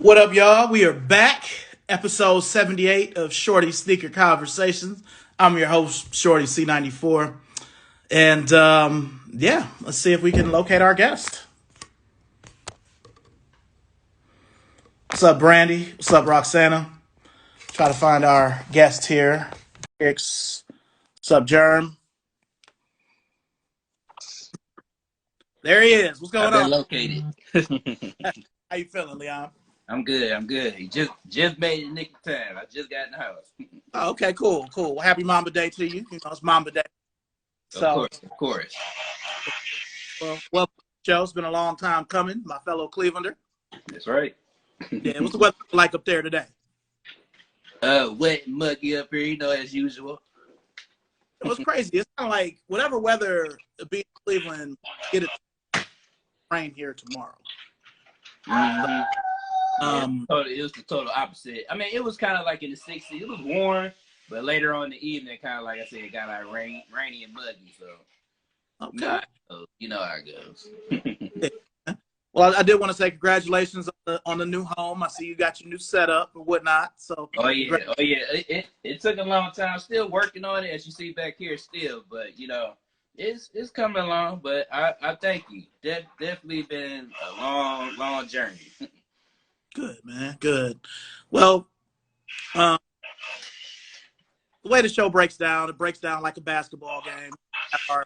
What up, y'all? We are back. Episode 78 of Shorty Sneaker Conversations. I'm your host, Shorty C94. And yeah, let's see if we can locate our guest. What's up, Brandy? What's up, Roxana? Try to find our guest here. What's up, Germ? There he is. What's I've going been on? located. How you feeling, Leon? I'm good. I'm good. He just made it nick of time. I just got in the house. Oh, okay, cool. Well, happy Mamba Day to you. You know, it's Mamba Day. Of So, course, of course. welcome to the show. It's been a long time coming, my fellow Clevelander. That's right. Yeah, what's the weather like up there today? Wet and muggy up here, as usual. It was crazy. It's kind of like whatever weather be in Cleveland, get it rain here tomorrow. Mm-hmm. Um, It was the total opposite. I mean, it was kind of like in the 60s. It was warm, but later on in the evening, kind of like I said, it got like rainy and muggy. So, okay. you know how it goes. Well, I did want to say congratulations on the new home. I see you got your new setup and whatnot. So, Oh yeah. It took a long time. Still working on it, as you see back here, still. But it's coming along. But I thank you. Definitely been a long journey. good, man. Good. Well, um, the way the show breaks down, it breaks down like a basketball game. Our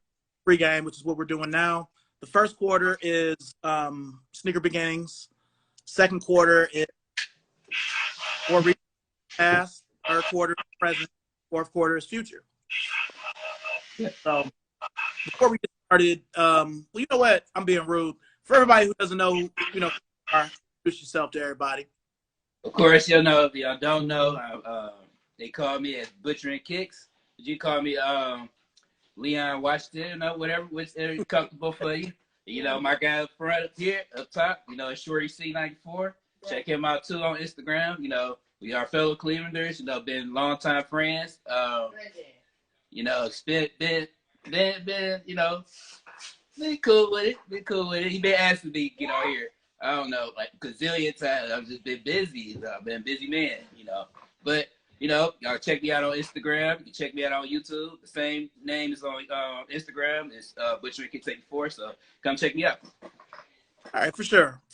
pregame, which is what we're doing now. The first quarter is sneaker beginnings. Second quarter is more recent past. Third quarter is present. Fourth quarter is future. Yeah. So before we get started, well, you know what? I'm being rude. For everybody who doesn't know, introduce yourself to everybody. Of course, if y'all don't know, they call me as Butcher and Kicks. Did you call me Leon Washington, which is comfortable for you? My guy up front up here, up top, it's Shorty C94. Check him out too on Instagram. We are fellow Clevelanders, been longtime friends. It's been cool with it. He been asking me, get on here. I don't know, like gazillion times. I've just been busy. I've been a busy man, But y'all check me out on Instagram. You can check me out on YouTube. The same name is on Instagram. It's Butcher and Kicks 84. So come check me out. All right, for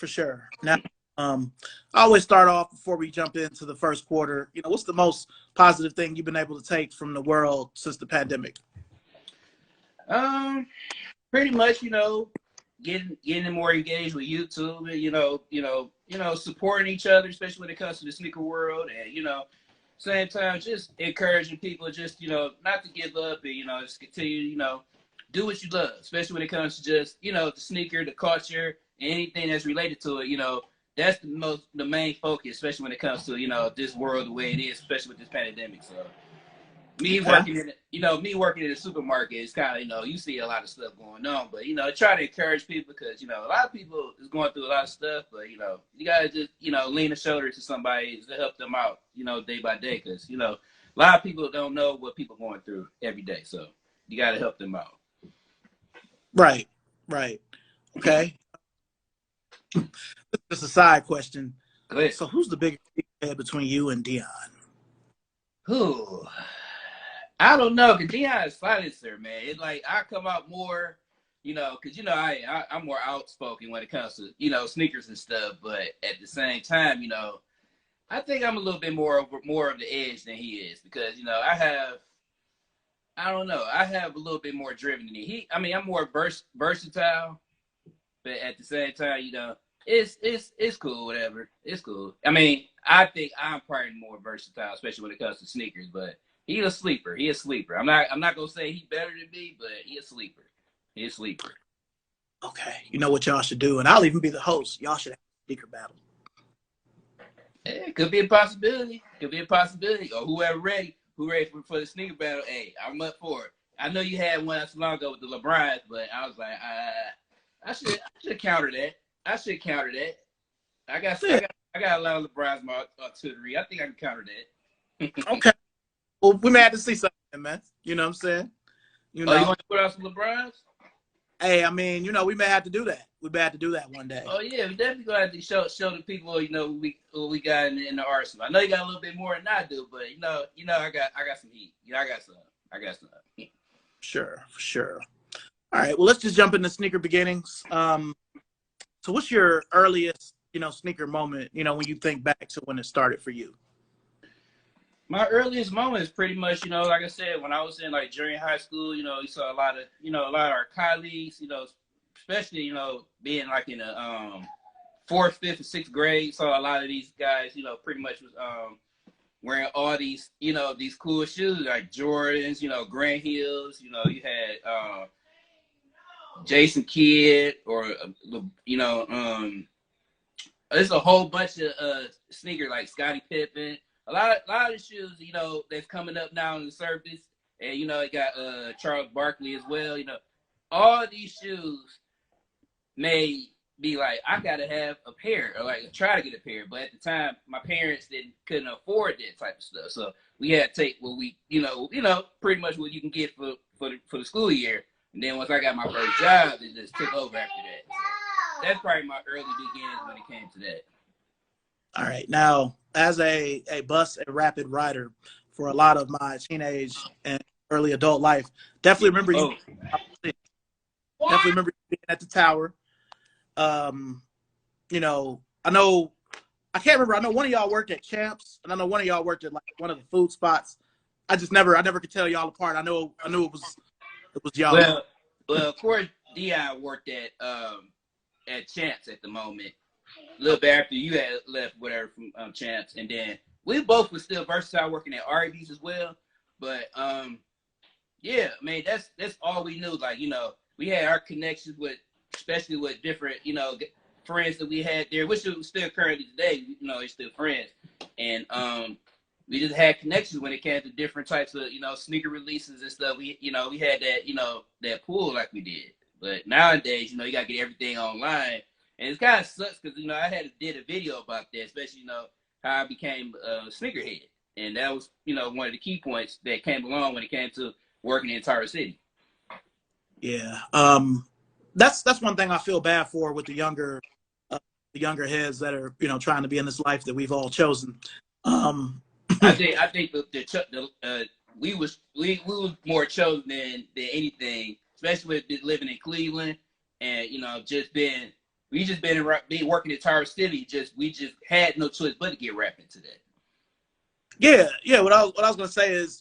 sure. Now, I always start off before we jump into the first quarter. What's the most positive thing you've been able to take from the world since the pandemic? Pretty much, getting more engaged with YouTube, and supporting each other, especially when it comes to the sneaker world, and same time just encouraging people, just not to give up, and just continue, do what you love, especially when it comes to just the sneaker, the culture, anything that's related to it. That's the main focus, especially when it comes to this world the way it is, especially with this pandemic. So. Me working in the supermarket, it's kind of, you see a lot of stuff going on, but, try to encourage people because, a lot of people is going through a lot of stuff, but, you got to just, lean a shoulder to somebody to help them out, day by day. Cause, a lot of people don't know what people are going through every day. So you got to help them out. Right. Okay. Just a side question. Go ahead. So who's the biggest head between you and Dion? Who? I don't know, because Dion is silencer, man. It's like I come out more, because, I'm more outspoken when it comes to, sneakers and stuff. But at the same time, I think I'm a little bit more of the edge than he is because, I don't know. I have a little bit more driven than he. I mean, I'm more versatile, but at the same time, it's cool, whatever. It's cool. I mean, I think I'm probably more versatile, especially when it comes to sneakers, but he a sleeper. I'm not gonna say he better than me, but he a sleeper. Okay. You know what y'all should do, and I'll even be the host. Y'all should have a sneaker battle. It could be a possibility. Or who ready for the sneaker battle. Hey, I'm up for it. I know you had one not so long ago with the LeBrons, but I was like, I should counter that. I got a lot of LeBrons in my artillery. I think I can counter that. Okay. Well, we may have to see something, man. You know what I'm saying? You want to put out some LeBrons? Hey, I mean, we may have to do that. We may have to do that one day. Oh yeah, we definitely gonna have to show the people, what we got in the arsenal. I know you got a little bit more than I do, but I got some heat. I got some. Sure, for sure. All right, well, let's just jump into sneaker beginnings. So what's your earliest, sneaker moment, when you think back to when it started for you? My earliest moment is pretty much, like I said, when I was in like junior high school, you saw a lot of our colleagues, especially, being like in the fourth, fifth, and sixth grade, saw a lot of these guys, pretty much was wearing all these, these cool shoes like Jordans, Grant Hills, you had Jason Kidd, or there's a whole bunch of sneakers like Scottie Pippen. A lot of shoes, that's coming up now on the surface, and it got Charles Barkley as well. All these shoes may be like, I gotta have a pair, or like try to get a pair, but at the time my parents couldn't afford that type of stuff, so we had to take what we, pretty much what you can get for the school year. And then once I got my first job, it just took over after that. So that's probably my early beginnings when it came to that. All right. Now, as a bus and rapid rider for a lot of my teenage and early adult life, definitely remember you. Definitely remember you being at the tower. I know, I can't remember. I know one of y'all worked at Champs, and I know one of y'all worked at like one of the food spots. I never could tell y'all apart. I knew it was y'all. Well, of course, Dion worked at Champs at the moment. A little bit after you had left, whatever, from Champs, and then we both were still versatile working at Arby's as well. But yeah, I mean that's all we knew. Like, we had our connections with, especially with different, friends that we had there, which is still currently today. It's still friends, and we just had connections when it came to different types of, sneaker releases and stuff. We had that, that pool like we did. But nowadays, you gotta get everything online. And it kind of sucks because, I did a video about that, especially, how I became a sneakerhead. And that was, one of the key points that came along when it came to working in Tower City. Yeah. That's one thing I feel bad for with the younger heads that are, trying to be in this life that we've all chosen. I think we was more chosen than anything, especially with living in Cleveland and, we just been working at Tower City. We just had no choice but to get rap into that. Yeah. What I was gonna say is,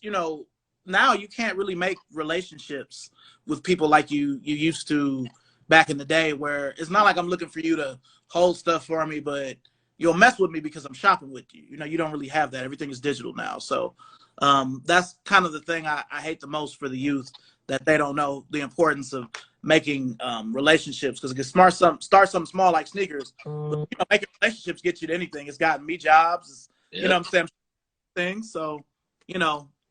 now you can't really make relationships with people like you used to back in the day, where it's not like I'm looking for you to hold stuff for me, but you'll mess with me because I'm shopping with you. You don't really have that. Everything is digital now. So that's kind of the thing I hate the most for the youth, that they don't know the importance of making relationships, because it can start something small like sneakers. But, making relationships get you to anything. It's gotten me jobs. Yep. What I'm saying? Things. So,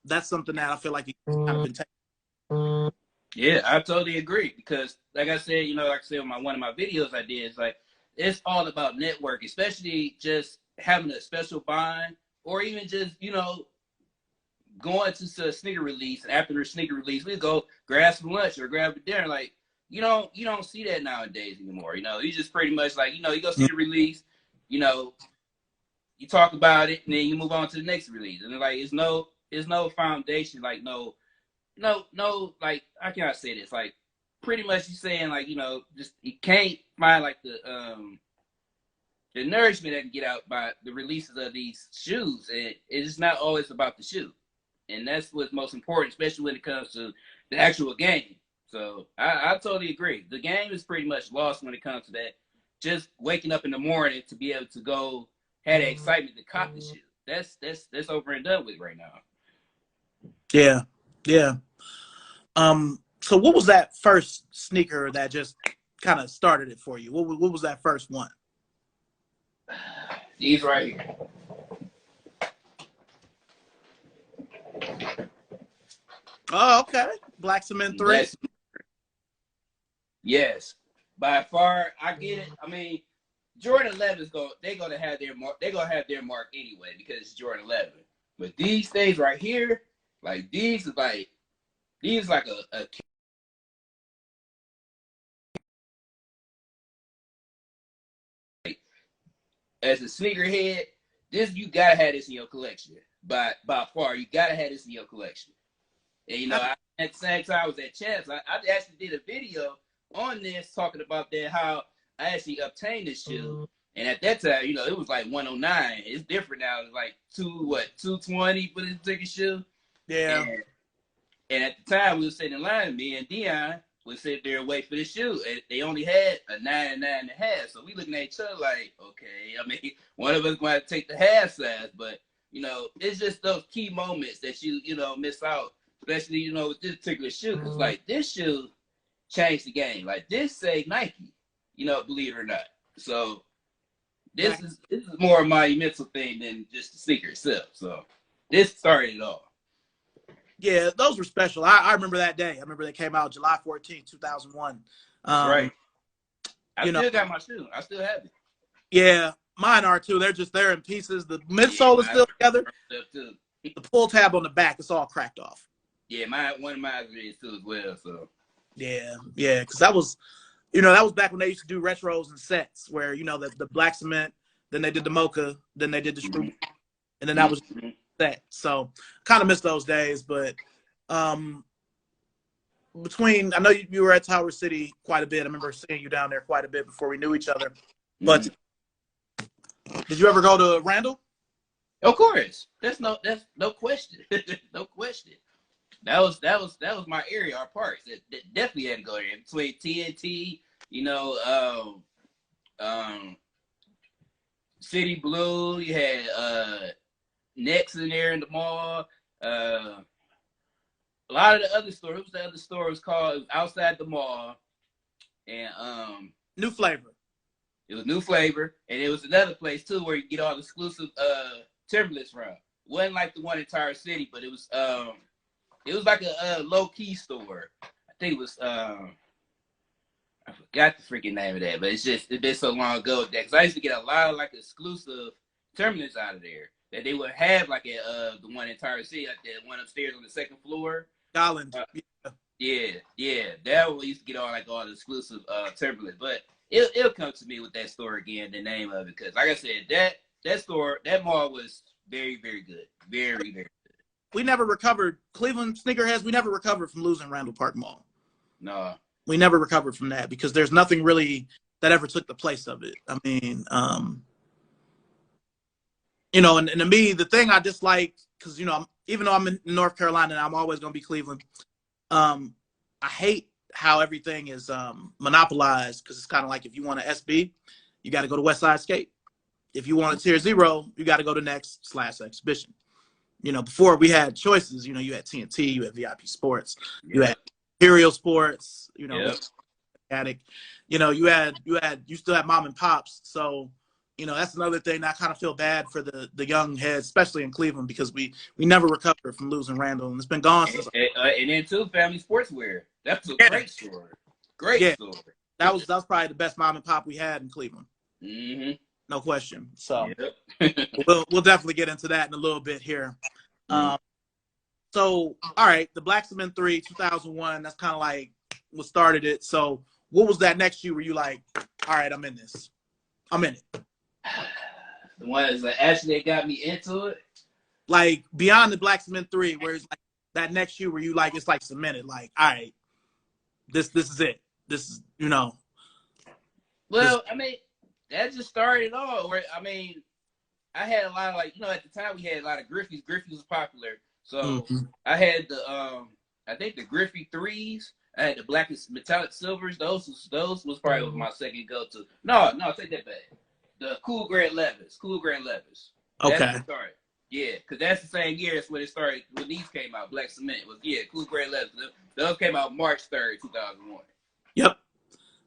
that's something that I feel like it's kind of been taken. Yeah, I totally agree, because like I said, on one of my videos I did, it's like, it's all about network, especially just having a special bond, or even just, going to a sneaker release, and after the sneaker release, we go grab some lunch or grab a dinner. Like, you don't see that nowadays anymore. You just pretty much like, you go see the release, you talk about it, and then you move on to the next release. And like, it's no foundation, like no, like, how can I say this? Like, pretty much you saying like, just you can't find like the nourishment that can get out by the releases of these shoes, and it's not always about the shoe. And that's what's most important, especially when it comes to the actual game. So I totally agree. The game is pretty much lost when it comes to that. Just waking up in the morning to be able to go have the excitement to cop the shoe. That's over and done with right now. Yeah. So what was that first sneaker that just kind of started it for you? What was that first one? These right here. Oh, okay. Black Cement 3. Yes. By far, I get it. I mean, Jordan 11's they're gonna have their mark. They're gonna have their mark anyway because it's Jordan 11. But these things right here, like these is like a as a sneakerhead, you gotta have this in your collection. By far, you gotta have this in your collection. And you know, at the same time I was at Champs, I actually did a video on this talking about that, how I actually obtained this shoe. And at that time, you know, it was like 109. It's different now. It's like 220 for this ticket shoe. Yeah. And at the time we were sitting in line, me and Dion would sit there and wait for the shoe. And they only had a 9 and 9.5. So we looking at each other like, okay, I mean, one of us might take the half size, but you know, it's just those key moments that you know, miss out, especially, you know, with this particular shoe. Cause like this shoe changed the game. Like this say Nike, you know, believe it or not. So this is more a monumental thing than just the sneaker itself. So this started it all. Yeah, those were special. I remember that day. I remember they came out July 14th, 2001. Right. I still got my shoe. I still have it. Yeah, mine are too. They're in pieces. The midsole is still together. The pull tab on the back, it's all cracked off. Yeah, one of mine is too as well. So yeah, because that was, you know, that was back when they used to do retros and sets where, you know, the black cement, then they did the mocha, then they did the screw, and then that was set. So kind of miss those days. But I know you were at Tower City quite a bit. I remember seeing you down there quite a bit before we knew each other. But did you ever go to Randall? Of course. That's no question. No question. That was my area, our parks. That definitely had to go there. Between TNT, you know, City Blue, you had Next in there in the mall. A lot of the other stores. What was the other store? It was called, it was outside the mall. And New Flavor. It was New Flavor. And it was another place too where you get all the exclusive Timberlands from. It wasn't like the one in Tower City, but it was like a low key store. I think it was I forgot the freaking name of that, but it's been so long ago that, because I used to get a lot of like exclusive Timberlands out of there that they would have like at the one in Tower City, like the one upstairs on the second floor. Garland. Yeah. That one we used to get all the exclusive Timberlands, but it'll come to me with that store again, the name of it, because like I said, that store, that mall was very, very good. Very, very good. We never recovered, Cleveland sneakerheads, we never recovered from losing Randall Park Mall. No. We never recovered from that because there's nothing really that ever took the place of it. I mean, you know, and to me, the thing I dislike, because, you know, even though I'm in North Carolina and I'm always going to be Cleveland, I hate how everything is monopolized, because it's kind of like if you want an SB, you got to go to West Side Skate. If you want a Tier Zero, you got to go to Next/Exhibition. You know, before we had choices, you know, you had TNT, you had VIP Sports, you had Imperial Sports, you know, Attic, you know, you still had mom and pops. So, you know, that's another thing that I kind of feel bad for the young heads, especially in Cleveland, because we never recovered from losing Randall, and it's been gone since. And then too, Family Sportswear. That's a great store. Great store. That was probably the best mom and pop we had in Cleveland. Mm-hmm. No question. So we'll definitely get into that in a little bit here. So, all right, the Black Cement 3, 2001, that's kind of like what started it. So what was that next year where you like, all right, I'm in this. I'm in it. The one that actually got me into it? Like beyond the Black Cement 3, where it's like that next year where you like, it's like cemented, like, all right, this is it. This is, you know. Well, I mean, that just started all. Where, I mean, I had a lot of, like, you know, at the time we had a lot of Griffies. Griffies was popular. So I had the I think the Griffey 3s. I had the blackest metallic silvers. Those was probably my second go-to. No, take that back. The Cool Grant Levis. Okay. That's what started. Yeah, because that's the same year as when it started, when these came out. Black Cement was, Cool Grant Levis. Those came out March 3rd, 2001. Yep.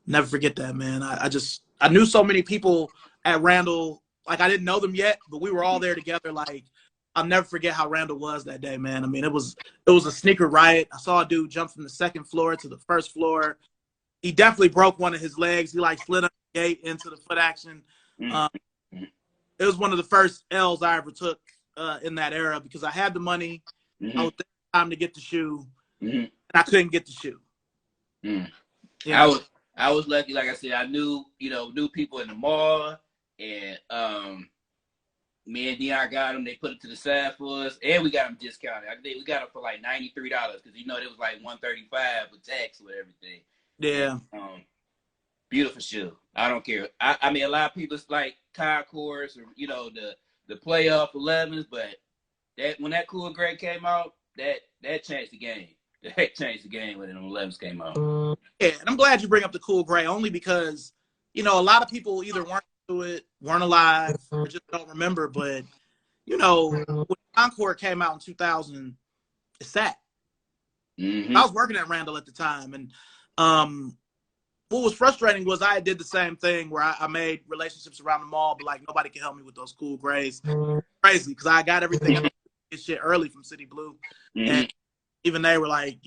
Never forget that, man. I knew so many people at Randall. Like, I didn't know them yet, but we were all there together. Like, I'll never forget how Randall was that day, man. I mean, it was a sneaker riot. I saw a dude jump from the second floor to the first floor. He definitely broke one of his legs. He like slid up the gate into the foot action. It was one of the first L's I ever took in that era, because I had the money. I was there time to get the shoe, and I couldn't get the shoe. I was lucky. Like I said, I knew people in the mall. and me and Dion got them. They put it to the side for us, and we got them discounted. I think we got them for like $93 because it was like $135 with tax with everything. Yeah. And, beautiful shoe. I don't care. I mean, a lot of people like Concourse or the playoff 11s, but that when that Cool Gray came out, that changed the game. That changed the game when the 11s came out. Yeah, and I'm glad you bring up the Cool Gray only because a lot of people either weren't to it, weren't alive, or just don't remember. But when Concord came out in 2000, it sat. Mm-hmm. I was working at Randall at the time, and what was frustrating was I did the same thing where I made relationships around the mall, but like nobody could help me with those Cool Grays. Crazy because I got everything shit early from City Blue, and even they were like,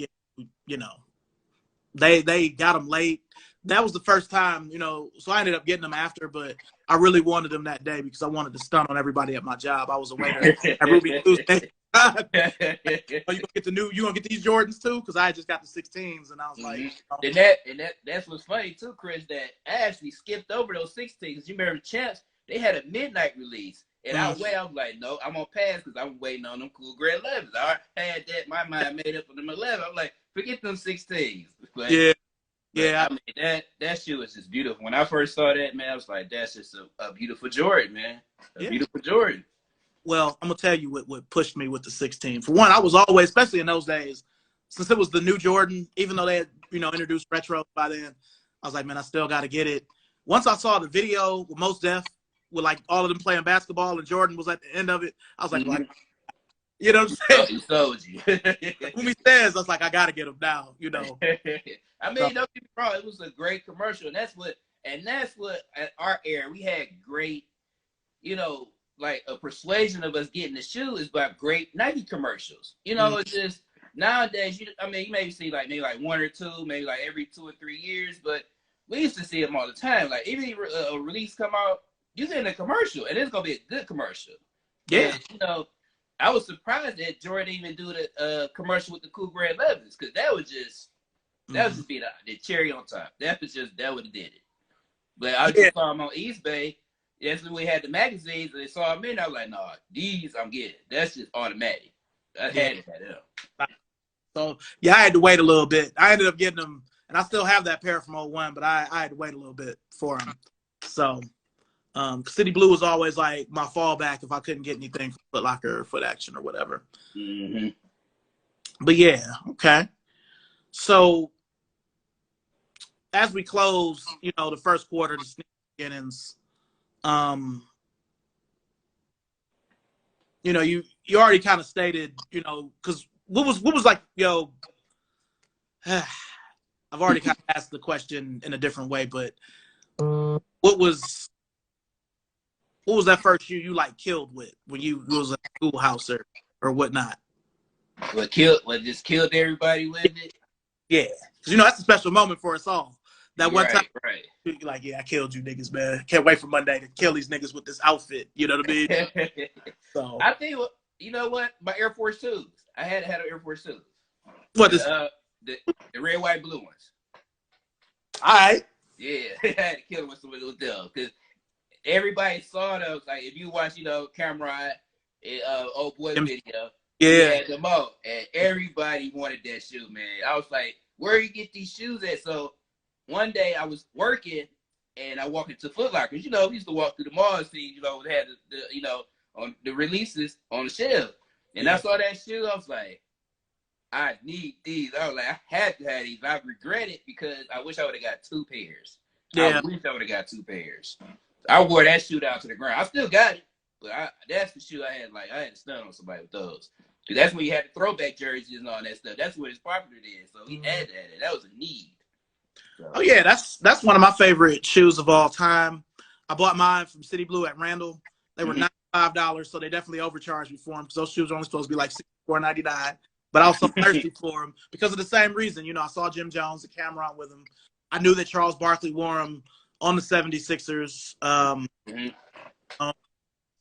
they got them late. That was the first time, so I ended up getting them after, but I really wanted them that day because I wanted to stunt on everybody at my job. I was a waiter at Ruby Blues. You gonna get these Jordans too? Because I had just got the 16s, and I was like, that's what's funny too, Chris. That I actually skipped over those 16s. You remember the Champs? They had a midnight release, and I was like, no, I'm gonna pass because I'm waiting on them Cool Gray 11s. I had that my mind made up for them 11. I'm like, forget them 16s. But, I mean, that shoe is just beautiful. When I first saw that, man, I was like, that's just a beautiful Jordan, man. Beautiful Jordan. Well, I'm gonna tell you what pushed me with the 16. For one, I was always, especially in those days, since it was the new Jordan, even though they had introduced retro by then, I was like, man, I still got to get it. Once I saw the video with Mos Def, with like all of them playing basketball and Jordan was at the end of it, I was like, you know what I'm saying? He told you. When he says, I was like, I got to get him now, I mean, don't get me wrong, it was a great commercial, and that's what at our era we had great, like a persuasion of us getting the shoe is by great Nike commercials. It's just nowadays. You may see maybe one or two, maybe like every 2 or 3 years, but we used to see them all the time. Like even a release come out, you get in a commercial, and it's gonna be a good commercial. Yeah. And, I was surprised that Jordan even do the commercial with the Cool Gray 11s because that would just be the cherry on top. That would have did it. But I just saw them on East Bay. Yes, when we had the magazines, and they saw them in. I was like, "No, these I'm getting. That's just automatic." I had to have them. So I had to wait a little bit. I ended up getting them, and I still have that pair from 01, but I had to wait a little bit for them. So, City Blue was always like my fallback if I couldn't get anything from Foot Locker or Foot Action or whatever. Mm-hmm. But yeah, okay. So as we close, the first quarter, the sneak beginnings. You already kind of stated, because what was like, I've already kind of asked the question in a different way, but what was that first shoe you like killed with when you was a schoolhouse or whatnot? What just killed everybody with it? Yeah, because that's a special moment for us all. That one time, right. Like, yeah, I killed you niggas, man. Can't wait for Monday to kill these niggas with this outfit. You know what I mean? So I think you know what? My Air Force 2s. I had an Air Force 2s. What is the red, white, blue ones? All right. Yeah, I had to kill them with some of those deals because everybody saw those. Like if you watch, Cameron, old boy video, he had them all, and everybody wanted that shoe, man. I was like, where you get these shoes at? So one day I was working and I walked into Foot Locker. We used to walk through the mall and see, they had the on the releases on the shelf. And I saw that shoe. I was like, I need these. I was like, I had to have these. I regret it because I wish I would have got 2 pairs. Yeah. I wish I would have got 2 pairs. I wore that shoe down to the ground. I still got it, but that's the shoe I had. Like I had to stun on somebody with those. Because that's when you had the throwback jerseys and all that stuff. That's what it's popular then. So he had that. That was a need. Oh yeah, that's one of my favorite shoes of all time. I bought mine from City Blue at Randall. They were $95, so they definitely overcharged me for them because those shoes are only supposed to be like $64.99. But I was so thirsty for them because of the same reason. I saw Jim Jones and Cameron with them. I knew that Charles Barkley wore them on the 76ers.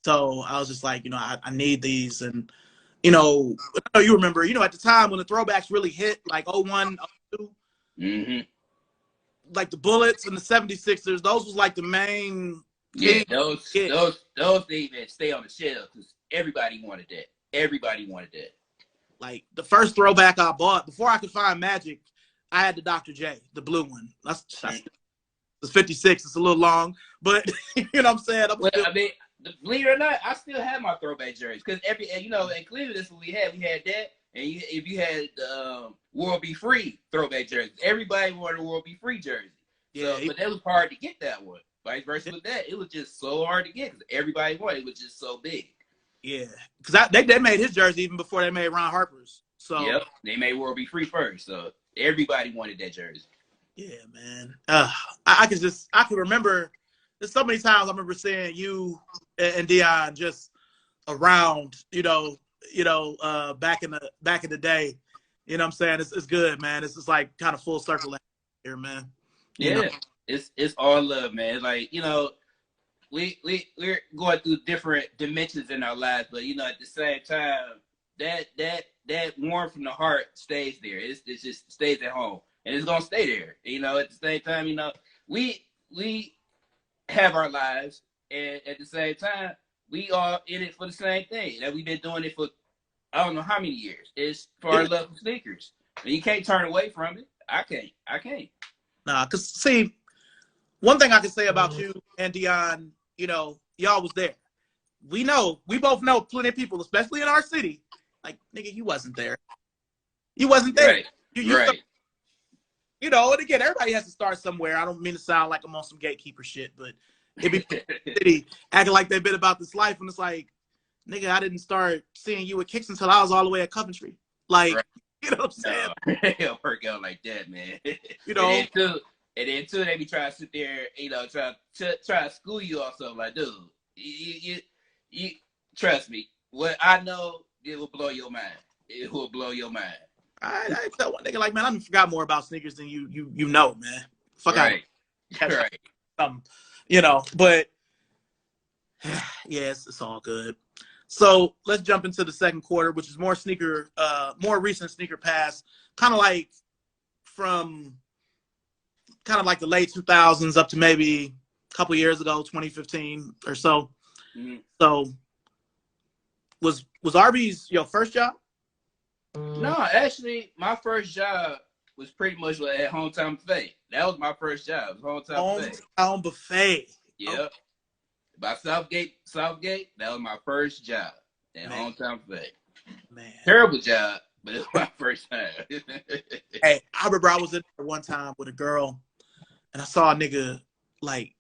So I was just like, I need these. And, I know you remember, at the time when the throwbacks really hit, like 01, 02, like the Bullets and the 76ers, those was like the main, Yeah, Yeah, those things that stay on the shelf because everybody wanted that. Everybody wanted that. like the first throwback I bought before I could find Magic, I had the Dr. J, the blue one. That's it's 56. It's a little long, but you know what I'm saying. Well, I mean, believe it or not, I still have my throwback jerseys because in Cleveland, that's what we had. We had that, and if you had the World Be Free throwback jerseys, everybody wanted a World Be Free jersey. So, but that was hard to get that one. Vice versa with that, it was just so hard to get because everybody wanted it. It was just so big. Yeah, because they made his jersey even before they made Ron Harper's. So yep, they made World Be Free first, so everybody wanted that jersey. Yeah, man. I can remember. There's so many times I remember seeing you and Dion just around. Back in the day. You know what I'm saying? It's good, man. It's just like kind of full circle here, man. Yeah, it's all love, man. Like we're going through different dimensions in our lives, but at the same time, that warmth from the heart stays there. It just stays at home, and it's gonna stay there. At the same time, we have our lives, and at the same time, we are in it for the same thing. That we've been doing it for I don't know how many years. It's for our love of sneakers, and you can't turn away from it. I can't. Nah, cause see, one thing I can say about you and Dion, y'all was there. We both know plenty of people, especially in our city. Like, nigga, you wasn't there. You wasn't there. Right. Right. And again, everybody has to start somewhere. I don't mean to sound like I'm on some gatekeeper shit, but it be city acting like they've been about this life, and it's like, nigga, I didn't start seeing you at Kicks until I was all the way at Coventry. Like, right. You know what I'm saying? No, it don't work out like that, man. And then too, they be trying to sit there, try to school you or something. Like, dude, you trust me. What I know, it will blow your mind. It will blow your mind. I tell one nigga like, man, I forgot more about sneakers than you know, man. Fuck right. out. Right. But yes, it's all good. So let's jump into the second quarter, which is more recent sneaker pass, kind of like the late 2000s up to maybe a couple years ago, 2015 or so. Mm-hmm. So was Arby's your first job? No, actually, my first job was pretty much at Hometown Buffet. That was my first job. Hometown Buffet. Yep. Okay. By Southgate, that was my first job at Hometown Buffet. Man. Terrible job, but it was my first time. Hey, I remember I was in there one time with a girl, and I saw a nigga, like,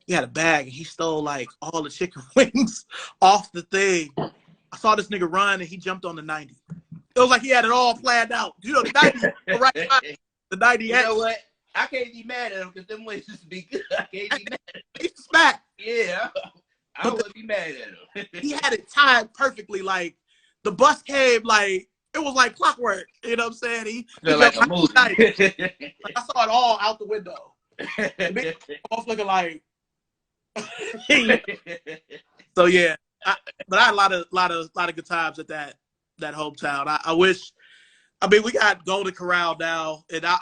he had a bag, and he stole, like, all the chicken wings off the thing. I saw this nigga run, and he jumped on the 90. It was like he had it all planned out. The 90, right? The 90. You know what? I can't be mad at him because them wings used to be good. I can't be mad at him. He's smack. Yeah, I wouldn't be mad at him. He had it timed perfectly. Like, the bus came, like, it was like clockwork. You know what I'm saying? He like a movie. Like, I saw it all out the window. I was looking like. So yeah, but I had a lot of good times at that hometown. I wish. I mean, we got Golden Corral now, and I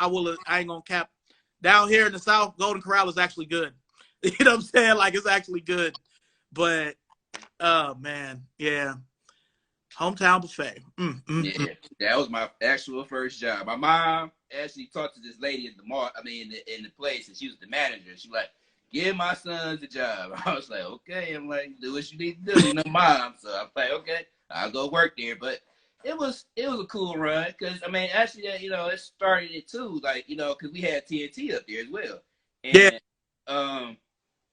ain't gonna cap. Down here in the South, Golden Corral is actually good. You know what I'm saying? Like, it's actually good. But, oh man, yeah. Hometown Buffet. Yeah, that was my actual first job. My mom actually talked to this lady in the mall. I mean, in the place, and she was the manager. She was like, "Give my sons a job." I was like, "Okay." I'm like, "Do what you need to do, mom." So I'm like, "Okay, I'll go work there." But it was a cool run because I mean, actually, it started it too. Like, because we had TNT up there as well, and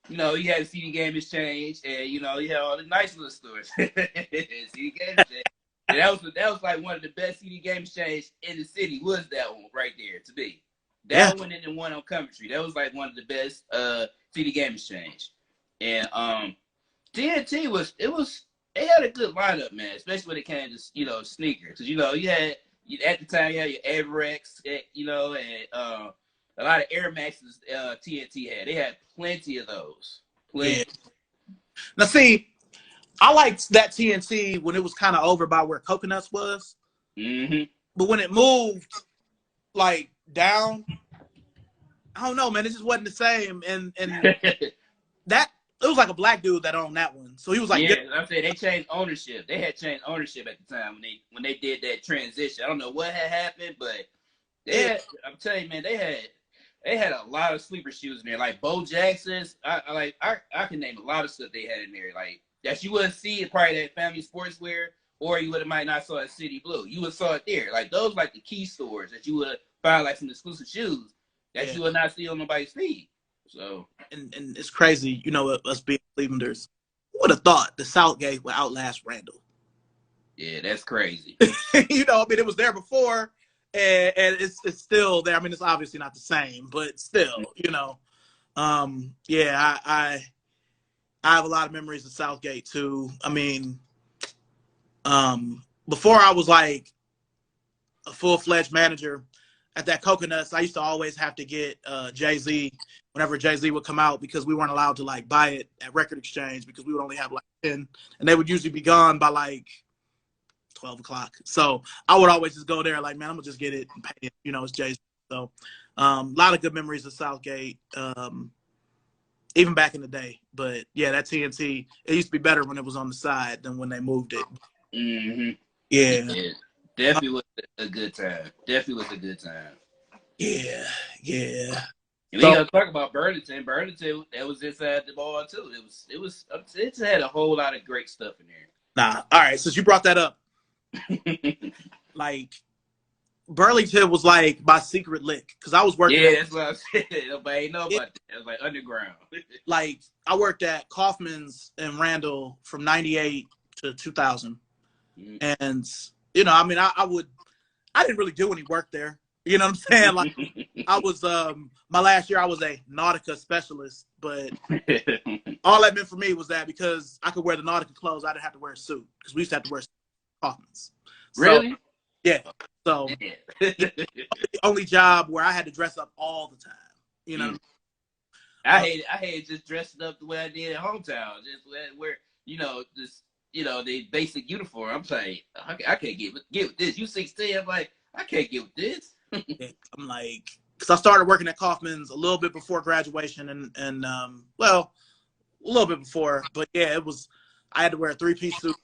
you had a CD Game Exchange, and you had all the nice little stores. CD Game Exchange. And that was like one of the best CD Game Exchange in the city. Was that one right there to be? That one and the one on Coventry. That was like one of the best CD Game Exchange. And TNT they had a good lineup, man, especially when it came to sneakers. Because at the time you had your Everex, and a lot of Air Maxes TNT had. They had plenty of those. Plenty. Yeah. Now see, I liked that TNT when it was kind of over by where Coconuts was. Mm-hmm. But when it moved like down, I don't know, man. It just wasn't the same. And that it was like a black dude that owned that one. So he was like, Yeah, I'm saying they changed ownership. They had changed ownership at the time when they did that transition. I don't know what had happened, but they had, I'm telling you, man, they had a lot of sleeper shoes in there, like Bo Jackson's. I can name a lot of stuff they had in there, like that you wouldn't see it probably at Family Sportswear, or you would have might not saw at City Blue. You would saw it there, like those like the key stores that you would find like some exclusive shoes that you would not see on nobody's feed. So and it's crazy, you know, us being Clevelanders. Who would have thought the Southgate would outlast Randall? Yeah, that's crazy. You know, I mean, it was there before, and it's still there. I mean, it's obviously not the same, but still, you know, yeah, I have a lot of memories of Southgate too. I mean, before I was like a full-fledged manager at that Coconuts, I used to always have to get Jay-Z whenever Jay-Z would come out, because we weren't allowed to like buy it at Record Exchange because we would only have like 10, and they would usually be gone by like 12 o'clock. So I would always just go there like, man, I'm gonna just get it and pay it. You know, it's Jay-Z. So a lot of good memories of Southgate, even back in the day. But yeah, that TNT, it used to be better when it was on the side than when they moved it. Mm-hmm. Yeah. Definitely was a good time. Definitely was a good time. Yeah. And we gotta talk about Burlington. Burlington, that was inside the ball too. It had a whole lot of great stuff in there. Nah. All right. Since you brought that up, like Burlington was like my secret lick because I was working. Yeah, that's what I said. Nobody know about that. It was like underground. Like I worked at Kaufman's in Randall from '98 to 2000, and you know, I mean, I didn't really do any work there. You know what I'm saying? Like I was my last year I was a Nautica specialist, but all that meant for me was that because I could wear the Nautica clothes, I didn't have to wear a suit because we used to have to wear Kaufman's. So, really? Yeah. So the only job where I had to dress up all the time. You know. I hate just dressing up the way I did at hometown, just where the basic uniform. I'm like, I can't get with this. You 16? I'm like, I can't get with this. I'm like, because I started working at Kaufman's a little bit before graduation, and well, a little bit before, but yeah, it was. I had to wear a 3-piece suit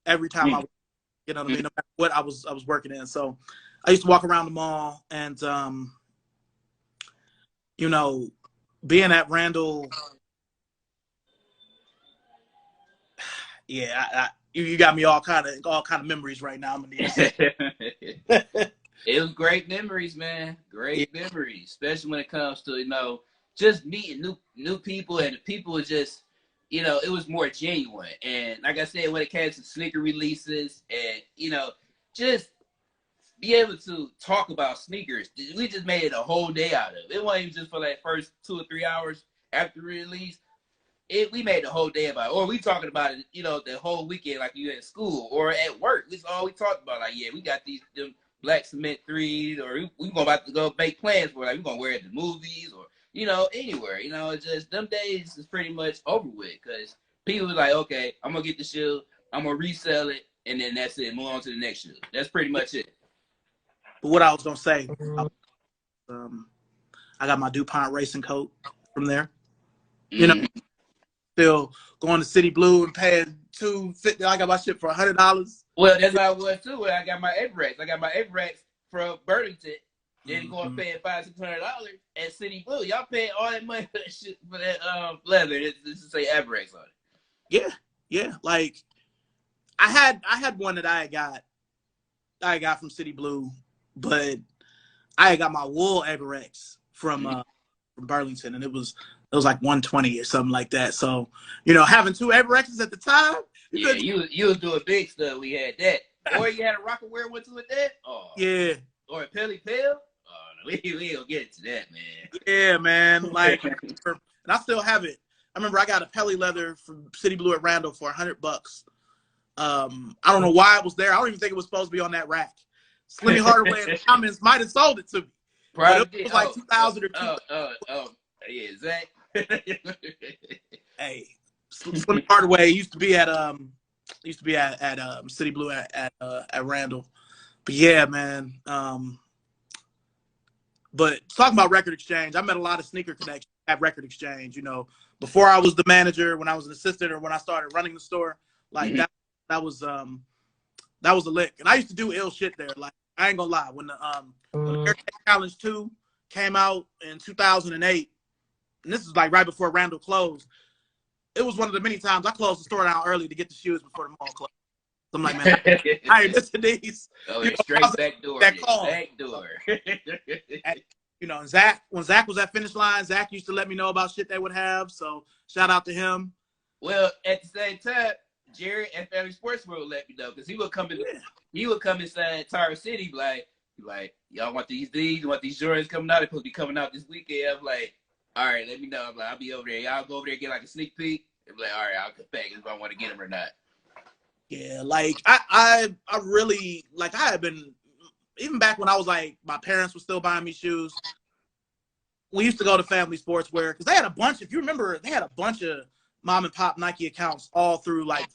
every time I was, you know what I mean, no matter what I was working in. So I used to walk around the mall, and you know, being at Randall, yeah, you got me all kind of memories right now. I'm gonna need to say. It was great memories, man. Great memories, especially when it comes to, you know, just meeting new people, and the people were just, you know, it was more genuine. And like I said, when it came to sneaker releases and, you know, just be able to talk about sneakers, we just made it a whole day out of it. It wasn't even just for like first 2 or 3 hours after release. We made the whole day about it. Or we talking about it, you know, the whole weekend like you at school or at work. That's all we talked about. Like, yeah, we got them black cement threes, or we about to go make plans for, like, we're gonna wear it at the movies or, you know, anywhere. You know, it's just them days is pretty much over with, because people was like, okay, I'm gonna get the shoe, I'm gonna resell it, and then that's it, move on to the next shoe. That's pretty much it. But what I was gonna say, I got my DuPont racing coat from there. You know, still going to City Blue and paying $250. I got my shit for $100. Well, that's how I was too. When I got my Everex. I got my Everex from Burlington. Then going paying $500-$600 at City Blue. Y'all paying all that money for that shit, for that leather. This is say Everex on it. Yeah. Like I had one that I got from City Blue, but I got my wool Everex from Burlington, and it was like $120 or something like that. So, you know, having 2 Everexes at the time. Yeah, you was doing big stuff. We had that. Or you had a Rockaware one too with that. Oh. Yeah. Or a Pelly Pill. Oh, no, we ain't gonna get to that, man. Yeah, man. Like, and I still have it. I remember I got a Pelly leather from City Blue at Randall for $100. I don't know why it was there. I don't even think it was supposed to be on that rack. Slimmy Hardaway in the comments might have sold it to me. Probably. But it was like 2000 or 2000. Yeah, Zach. Hey, Slimmy Hardaway used to be at City Blue at Randall. But yeah, man. But talking about Record Exchange, I met a lot of sneaker connections at Record Exchange. You know, before I was the manager, when I was an assistant, or when I started running the store. Like Mhm. that was that was a lick. And I used to do ill shit there. Like, I ain't gonna lie. When the Air Challenge 2 came out in 2008, and this is like right before Randall closed, it was one of the many times I closed the store down early to get the shoes before the mall closed. So I'm like, man, I ain't missing these. Oh, You yeah, know, straight back door. that call. Back door. And, you know, when Zach was at Finish Line, Zach used to let me know about shit they would have. So shout out to him. Well, at the same time, Jerry at Family Sports World let me know because he would come in. Yeah. He would come inside Tower City, like, y'all want these? You want these Jordans coming out? They're supposed to be coming out this weekend. I'm like, all right, let me know. I'm like, I'll be over there. Y'all go over there and get like a sneak peek. I'm like, all right, I'll come back if I want to get them or not. Yeah, like I really, like, I had been, even back when I was like, my parents were still buying me shoes. We used to go to Family Sportswear because they had a bunch. If you remember, they had a bunch of mom and pop Nike accounts all through like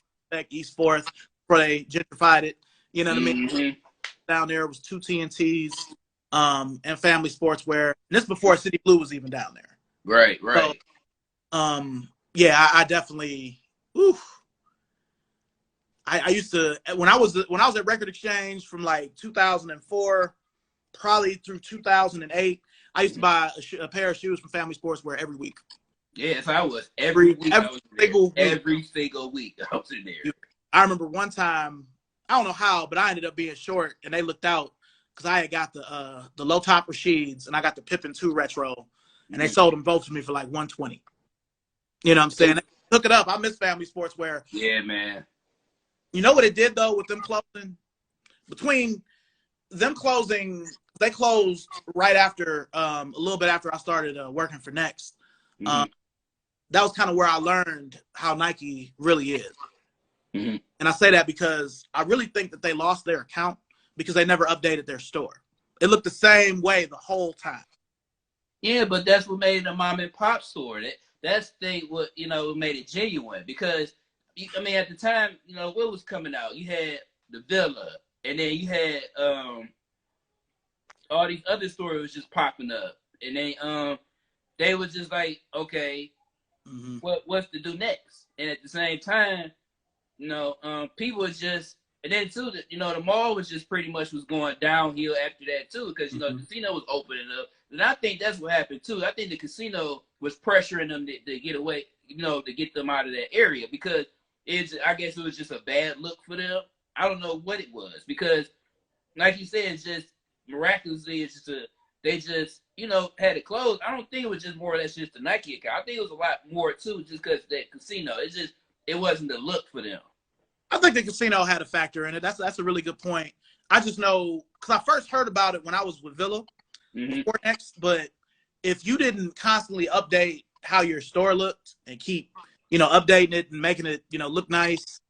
East Fourth before they gentrified it. You know what I mean? Mm-hmm. Down there was two TNTs, and Family Sportswear. And this before City Blue was even down there. Right. So, yeah, I definitely. Oof. I used to, when I was at Record Exchange from like 2004 probably through 2008. I used to buy a pair of shoes from Family Sportswear every week. Yes, I was every week. I was there. Single week. Every single week I was in there. I remember one time, I don't know how, but I ended up being short, and they looked out because I had got the low top Rasheeds and I got the Pippin 2 retro, and they sold them both to me for like $120. You know what I'm saying? Look it up. I miss Family Sportswear. Yeah, man. You know what it did though with them closing? Between them closing, they closed right after, a little bit after I started working for Next. That was kind of where I learned how Nike really is. And I say that because I really think that they lost their account because they never updated their store. It looked the same way the whole time. Yeah, but that's what made it a mom and pop store. That's what made it genuine because I mean at the time, what was coming out? You had the Villa, and then you had all these other stores was just popping up, and they was just like, okay, what's to do next? And at the same time, people was just, and then too, the mall was just pretty much was going downhill after that too, because the casino was opening up, and I think that's what happened too. I think the casino was pressuring them to get away, to get them out of that area because I guess it was just a bad look for them. I don't know what it was because, like you said, it's just miraculously, it's just they just had it closed. I don't think it was just more or less just the Nike account. I think it was a lot more too, just because that casino. It wasn't the look for them. I think the casino had a factor in it. That's a really good point. I just know because I first heard about it when I was with Villa before Next. But if you didn't constantly update how your store looked and keep updating it and making it look nice,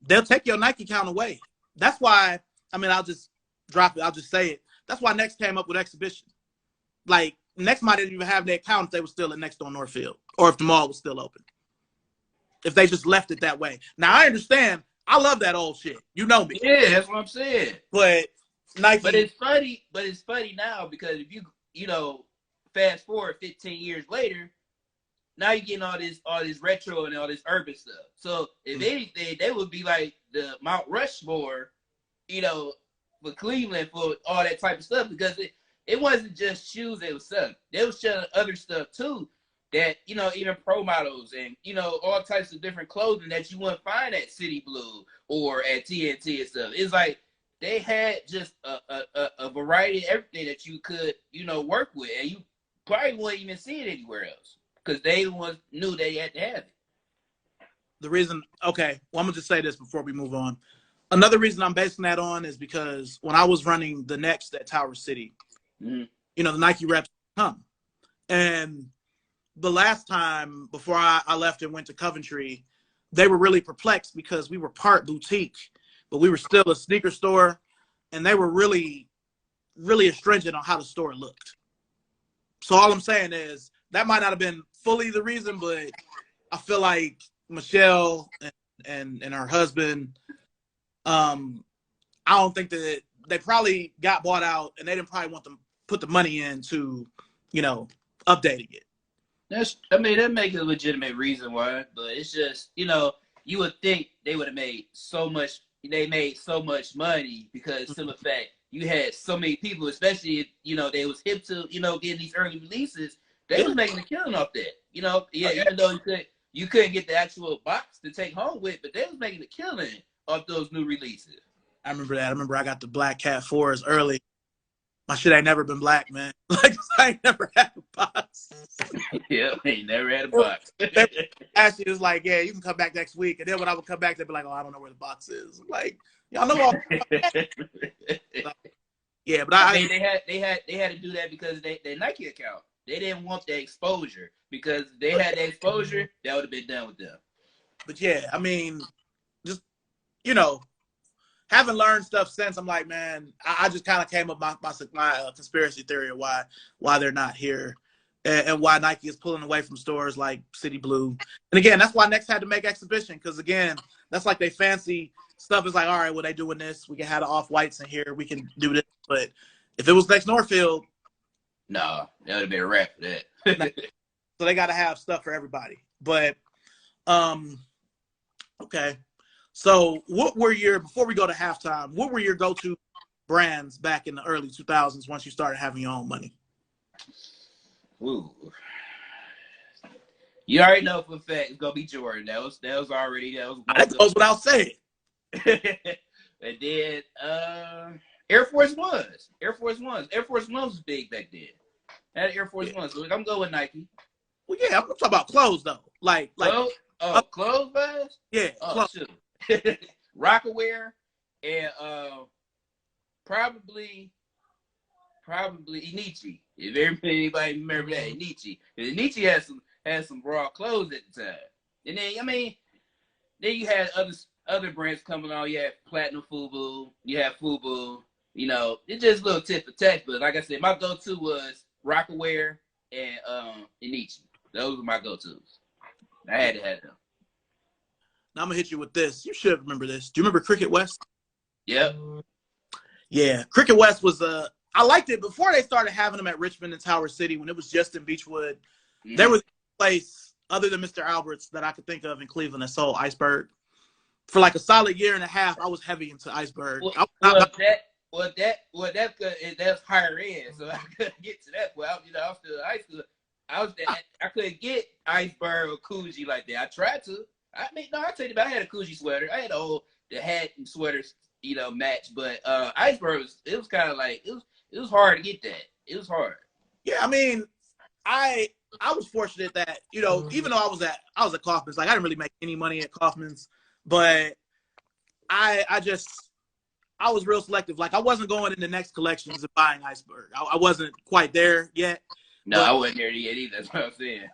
they'll take your Nike account away. That's why. I mean, I'll just drop it. I'll just say it. That's why Next came up with Exhibition. Like, Next might didn't even have their account if they were still at Next on Northfield or if the mall was still open. If they just left it that way. Now, I understand. I love that old shit. You know me. Yeah, that's what I'm saying. But Nike. But it's funny now because if you fast forward 15 years later, now you're getting all this retro and all this urban stuff. So if anything, they would be like the Mount Rushmore, for Cleveland for all that type of stuff because it wasn't just shoes they were selling. They were selling other stuff too that, even pro models and, all types of different clothing that you wouldn't find at City Blue or at TNT and stuff. It's like they had just a variety of everything that you could, work with. And you probably wouldn't even see it anywhere else because they knew they had to have it. The reason, okay, well, I'm going to just say this before we move on. Another reason I'm basing that on is because when I was running the Next at Tower City, the Nike reps come. And the last time before I left and went to Coventry, they were really perplexed because we were part boutique, but we were still a sneaker store. And they were really, really astringent on how the store looked. So all I'm saying is that might not have been fully the reason, but I feel like Michelle and her husband, I don't think that they probably got bought out and they didn't probably want to put the money into, updating it. I mean, that makes a legitimate reason why, but it's just, you would think they would have made so much. They made so much money because, to the fact you had so many people, especially if, they was hip to, getting these early releases. They Yeah. was making a killing off that. Yeah, Okay. even though you couldn't get the actual box to take home with, but they was making a killing off those new releases. I remember that. I remember I got the Black Cat 4s early. My shit ain't never been black, man. Like, I ain't never had a box. Yeah, they never had a box. Ashley was like, yeah, you can come back next week. And then when I would come back, they'd be like, oh, I don't know where the box is. Like, y'all know all. Yeah, but I mean, they had to do that because their Nike account. They didn't want the exposure because if they had the exposure, that would have been done with them. But yeah, I mean, just having learned stuff since, I'm like, man, I just kind of came up my conspiracy theory of why they're not here, and why Nike is pulling away from stores like City Blue. And again, that's why Next had to make exhibition, because again, that's like they fancy stuff is like, all right, well, they doing this, we can have the off-whites in here, we can do this. But if it was next Northfield, no, that would have been a wrap for that. So they got to have stuff for everybody. But okay. So before we go to halftime, what were your go-to brands back in the early 2000s once you started having your own money? Ooh. You already know for a fact it's gonna be Jordan. That was That goes without saying. And then Air Force Ones. Air Force Ones was big back then. I had Air Force Ones, so I'm going with Nike. Well, yeah, I'm talking about clothes though. Like clothes? Clothes vibes? Yeah. Clothes. Shoot. Rockaware and probably Inichi. If anybody remember that, Inichi. Inichi had some raw clothes at the time. And then then you had other brands coming on. You had Platinum Fubu, you had Fubu, it's just a little tit for tat, but like I said, my go-to was Rockaware and Inichi. Those were my go-tos. I had to have them. Now I'm gonna hit you with this. You should remember this. Do you remember Cricket West? Yep. Yeah, Cricket West was I liked it before they started having them at Richmond and Tower City when it was just in Beechwood. Mm-hmm. There was a place other than Mr. Albert's that I could think of in Cleveland that sold Iceberg. For like a solid year and a half, I was heavy into Iceberg. That's higher end, so I couldn't get to that point. I was still in high school. I couldn't get Iceberg or Coogee like that. I tried to. I tell you, I had a Coogee sweater. I had the hat and sweaters, match. But Iceberg was kind of like it was hard to get that. It was hard. Yeah, I mean, I was fortunate that even though I was at Kaufman's, like I didn't really make any money at Kaufman's, but I was real selective. Like I wasn't going in the next collections and buying Iceberg. I wasn't quite there yet. No, I wasn't there yet either. That's what I'm saying.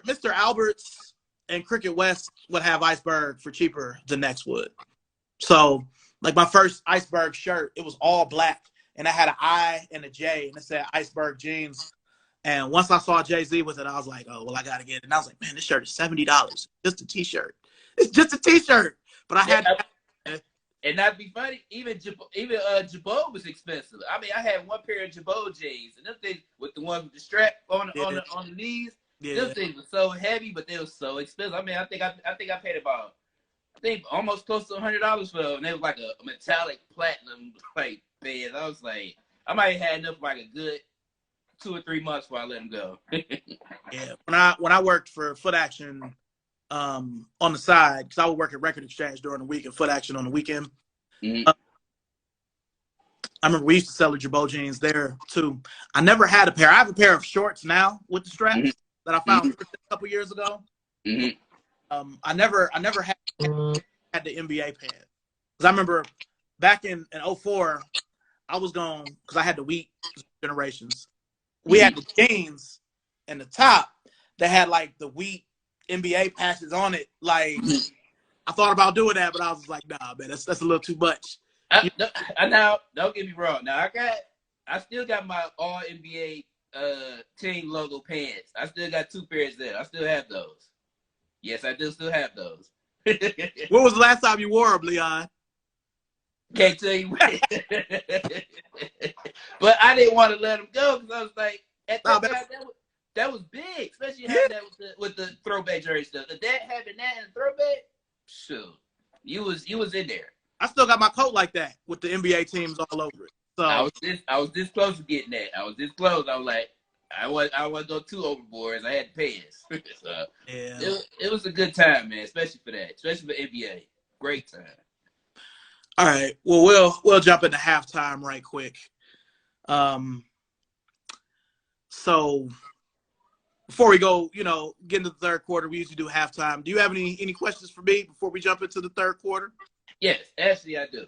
Mr. Albert's and Cricket West would have Iceberg for cheaper than Next would. So, like my first Iceberg shirt, it was all black, and I had an I and a J, and it said Iceberg jeans. And once I saw Jay-Z with it, I was like, oh, well, I got to get it. And I was like, man, this shirt is $70. Just a T-shirt. It's just a T-shirt. But I had to. And that'd be funny. Even Jabot was expensive. I mean, I had one pair of Jabot jeans, and them things with the one with the strap on the knees. Yeah. Them things were so heavy, but they were so expensive. I mean, I think I paid about almost close to $100 for them. And they was like a metallic platinum like bed. I was like, I might have had enough for like a good 2 or 3 months before I let them go. Yeah, when I worked for Foot Action. On the side, because I would work at Record Exchange during the week and Foot Action on the weekend. Mm-hmm. I remember we used to sell the Jabot jeans there too. I never had a pair. I have a pair of shorts now with the straps that I found a couple years ago. Mm-hmm. I never had the NBA pants. Because I remember back in 04, I was going, because I had the Wheat generations. We had the jeans and the top that had like the Wheat NBA patches on it. Like I thought about doing that, but I was like, nah, man, that's a little too much. Now, don't get me wrong. Now I still got my all NBA team logo pants. I still got 2 pairs there. I still have those. Yes, I do still have those. When was the last time you wore them, Leon? Can't tell you when. But I didn't want to let them go because I was like, at that time, that was big, especially Yeah. having that with the throwback jersey stuff. That having that in throwback, shoot, you was in there. I still got my coat like that with the NBA teams all over it. So I was this close to getting that. I was this close. I was like, I want to go too overboard. I had to pass. So yeah. it was a good time, man. Especially for that. Especially for NBA. Great time. All right. Well, we'll jump into halftime right quick. So before we go, get into the third quarter, we usually do halftime. Do you have any questions for me before we jump into the third quarter? Yes, actually I do.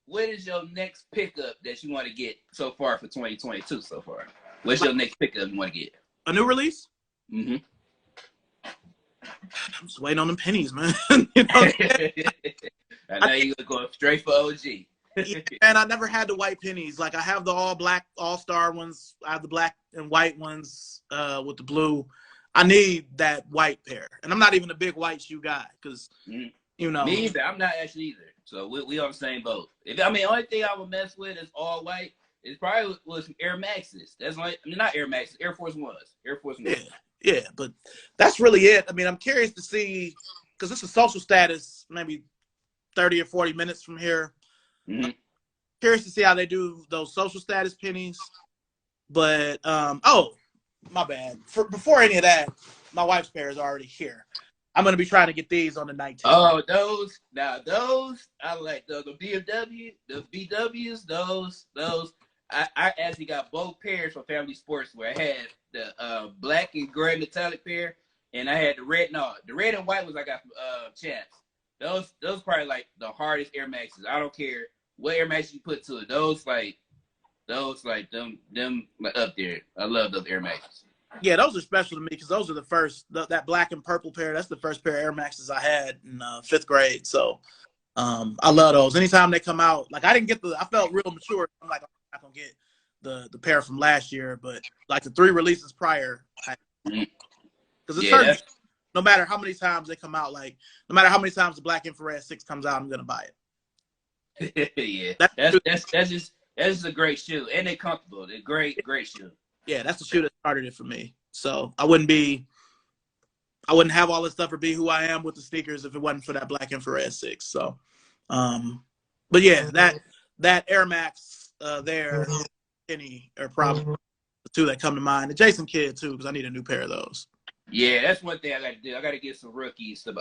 What is your next pickup that you want to get so far for 2022 so far? What's your next pickup you want to get? A new release? Mm-hmm. I'm just waiting on them pennies, man. I know you're going straight for OG. Yeah, and I never had the white pennies. Like I have the all black, all star ones. I have the black and white ones with the blue. I need that white pair, and I'm not even a big white shoe guy because Me either. I'm not actually either. So we on the same boat. The only thing I would mess with is all white. It's probably was Air Maxes. That's like not Air Maxes, Air Force Ones. Air Force Ones. Yeah, but that's really it. I'm curious to see because it's a social status, maybe 30 or 40 minutes from here. Mm-hmm. Curious to see how they do those social status pennies. But oh, my bad. Before any of that, my wife's pair is already here. I'm gonna be trying to get these on the 19th. Oh, those I like the BMW, the BWs, those. I actually got both pairs from Family Sportswear. I had the black and gray metallic pair, and I had the red. No, the red and white was I got from Champs. Those probably like the hardest Air Maxes. I don't care what Air Max you put to it. Those them like up there. I love those Air Maxes. Yeah, those are special to me because those are the first that black and purple pair. That's the first pair of Air Maxes I had in 5th grade. So I love those. Anytime they come out, like I felt real mature. I'm like, I'm not gonna get the pair from last year, but like the 3 releases prior, because it's certain. No matter how many times they come out, like no matter how many times the Black Infrared 6 comes out, I'm gonna buy it. Yeah, that's just a great shoe, and they're comfortable. They're great shoe. Yeah, that's the shoe that started it for me. So I wouldn't have all this stuff or be who I am with the sneakers if it wasn't for that Black Infrared 6. So, but yeah, that Air Max there, Penny are probably the 2 that come to mind. The Jason Kidd too, because I need a new pair of those. Yeah, that's one thing I got to do. I got to get some rookies. Some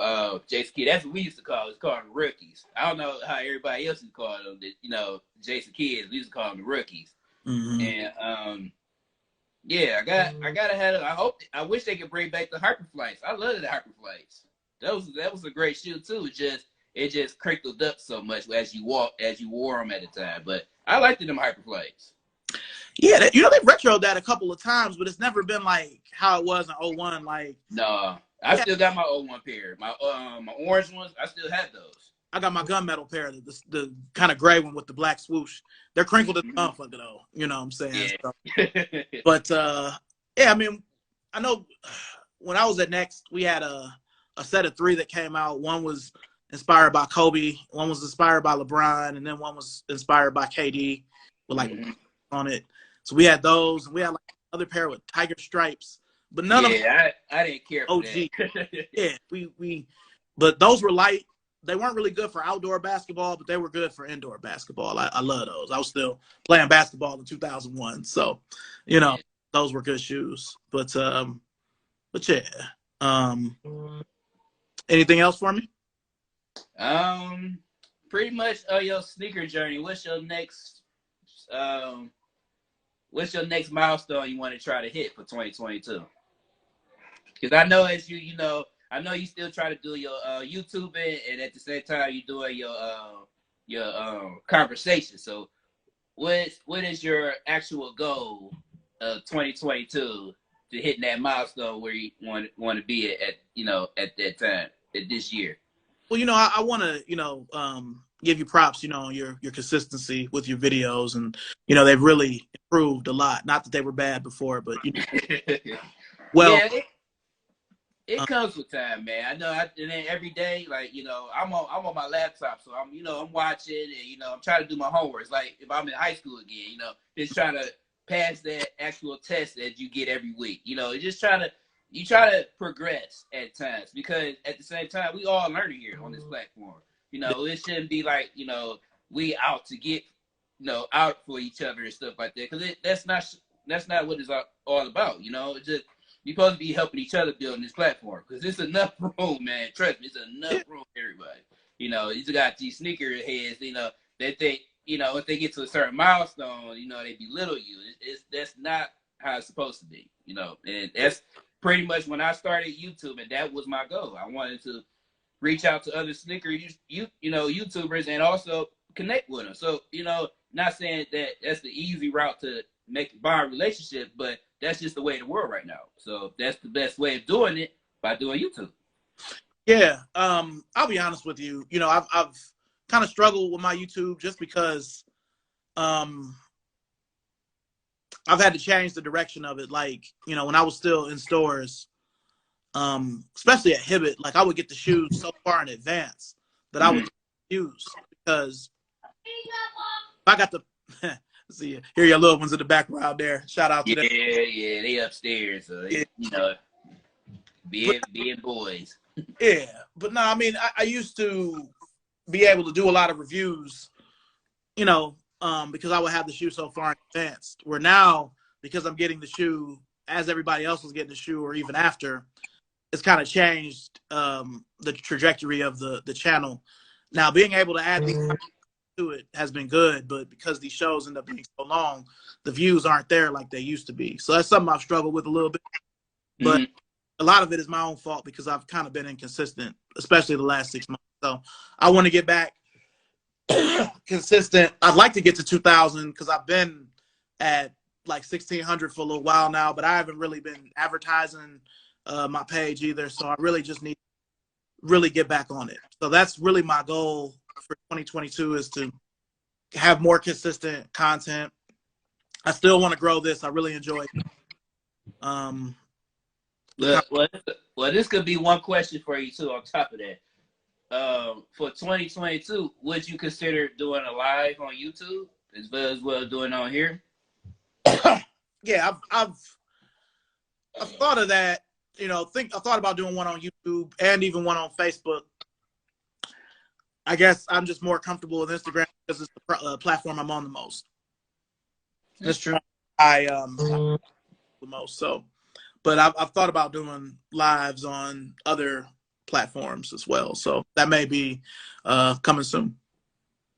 Jason Kidd. That's what we used to call. It's called rookies. I don't know how everybody else would call them. Jason Kidd. We used to call them the rookies. Mm-hmm. And yeah, I gotta have it. I wish they could bring back the Hyperflights. I love the Hyperflights. That was a great shoe too. It just crinkled up so much as you wore them at the time. But I liked them Hyperflights. Yeah, they've retroed that a couple of times, but it's never been like how it was in 01. Like, no, I still got my 01 pair. My orange ones, I still have those. I got my gunmetal pair, the kind of gray one with the black swoosh. They're crinkled as motherfucker though. You know what I'm saying? Yeah. So, but yeah, I know when I was at Next, we had a set of 3 that came out. One was inspired by Kobe, one was inspired by LeBron, and then one was inspired by KD with like on it. So we had those, and we had like another pair with tiger stripes, but none of them. Yeah, I didn't care for OG. that. Yeah, but those were light. They weren't really good for outdoor basketball, but they were good for indoor basketball. I love those. I was still playing basketball in 2001, so those were good shoes. But yeah. Anything else for me? Pretty much your sneaker journey. What's your next milestone you want to try to hit for 2022? Because I know I know you still try to do your YouTubing, and at the same time you're doing your conversation. So what is your actual goal of 2022 to hitting that milestone where you want to be at that time, at this year? Well, I want to give you props, on your consistency with your videos, and they've really improved a lot. Not that they were bad before, but well. Yeah, it comes with time, man. I know. And then every day, like I'm on my laptop, so I'm watching, and I'm trying to do my homework. It's like if I'm in high school again, just trying to pass that actual test that you get every week. You know, just try to progress at times, because at the same time we all learning here on this platform. You know, it shouldn't be like, you know, we out to get, you know, out for each other and stuff like that, because that's not what it's all about. You know, it's just you're supposed to be helping each other building this platform, because it's enough room, man. Trust me, it's enough room for everybody. You know, you got these sneaker heads, you know, that they, you know, if they get to a certain milestone, you know, they belittle you. That's not how it's supposed to be, you know. And that's pretty much when I started YouTube, and that was my goal. I wanted to reach out to other sneaker you know, YouTubers, and also connect with them. So, you know, not saying that that's the easy route to make a bond relationship, but that's just the way of the world right now. So that's the best way of doing it, by doing YouTube. Yeah, I'll be honest with you. You know, I've kind of struggled with my YouTube just because I've had to change the direction of it. Like, you know, when I was still in stores, especially at Hibbett, like I would get the shoes so far in advance that I would use, because I got the see, hear your little ones in the background there. Shout out to them. Yeah, they upstairs, so they, you know, being boys. Yeah, but no, I mean, I used to be able to do a lot of reviews, you know, because I would have the shoe so far in advance. Where now, because I'm getting the shoe as everybody else was getting the shoe, or even after, it's kind of changed the trajectory of the channel. Now, being able to add these to it has been good, but because these shows end up being so long, the views aren't there like they used to be. So that's something I've struggled with a little bit. But a lot of it is my own fault, because I've kind of been inconsistent, especially the last 6 months. So I want to get back consistent. I'd like to get to 2,000, because I've been at like 1,600 for a little while now, but I haven't really been advertising my page either. So I really just need to really get back on it. So that's really my goal for 2022, is to have more consistent content. I still want to grow this. I really enjoy it. Well, this could be one question for you too. On top of that, for 2022, would you consider doing a live on YouTube as well as doing on here? Yeah, I've thought of that. You know, I thought about doing one on YouTube and even one on Facebook. I guess I'm just more comfortable with Instagram because it's the platform I'm on the most. That's true. The most. So, but I've thought about doing lives on other platforms as well. So that may be coming soon.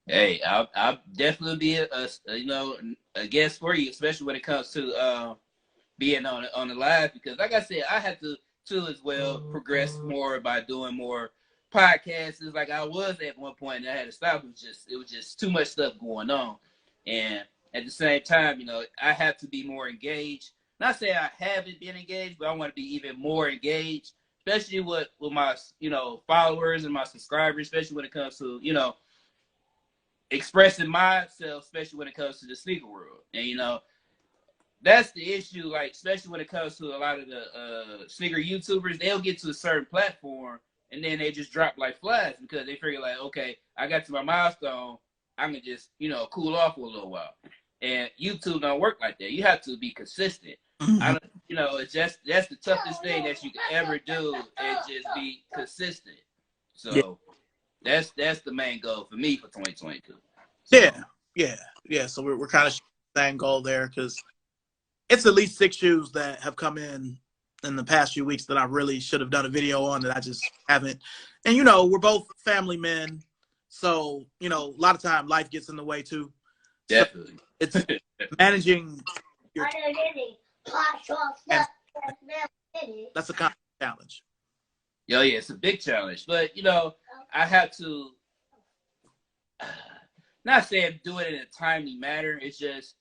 Hey, I'll definitely be a guest for you, especially when it comes to being on the live, because like I said, I had to too as well progress more by doing more podcasts. It's like I was at one point and I had to stop. It was just too much stuff going on, and at the same time, you know, I have to be more engaged. Not saying I haven't been engaged, but I want to be even more engaged, especially with my, you know, followers and my subscribers, especially when it comes to, you know, expressing myself, especially when it comes to the sneaker world. And, you know, that's the issue, like, especially when it comes to a lot of the sneaker YouTubers. They'll get to a certain platform and then they just drop like flies, because they figure like, okay, I got to my milestone, I'm gonna just, you know, cool off for a little while. And YouTube don't work like that. You have to be consistent. You know, that's the toughest thing that you can ever do, is just be consistent. So that's the main goal for me for 2022. So, yeah. So we're kind of the same goal there, because it's at least 6 shoes that have come in the past few weeks that I really should have done a video on that I just haven't. And, you know, we're both family men. So, you know, a lot of time life gets in the way too. definitely. So it's managing your that's a kind of challenge. Yeah, it's a big challenge. But, you know, I have to, not saying do it in a timely manner. It's just,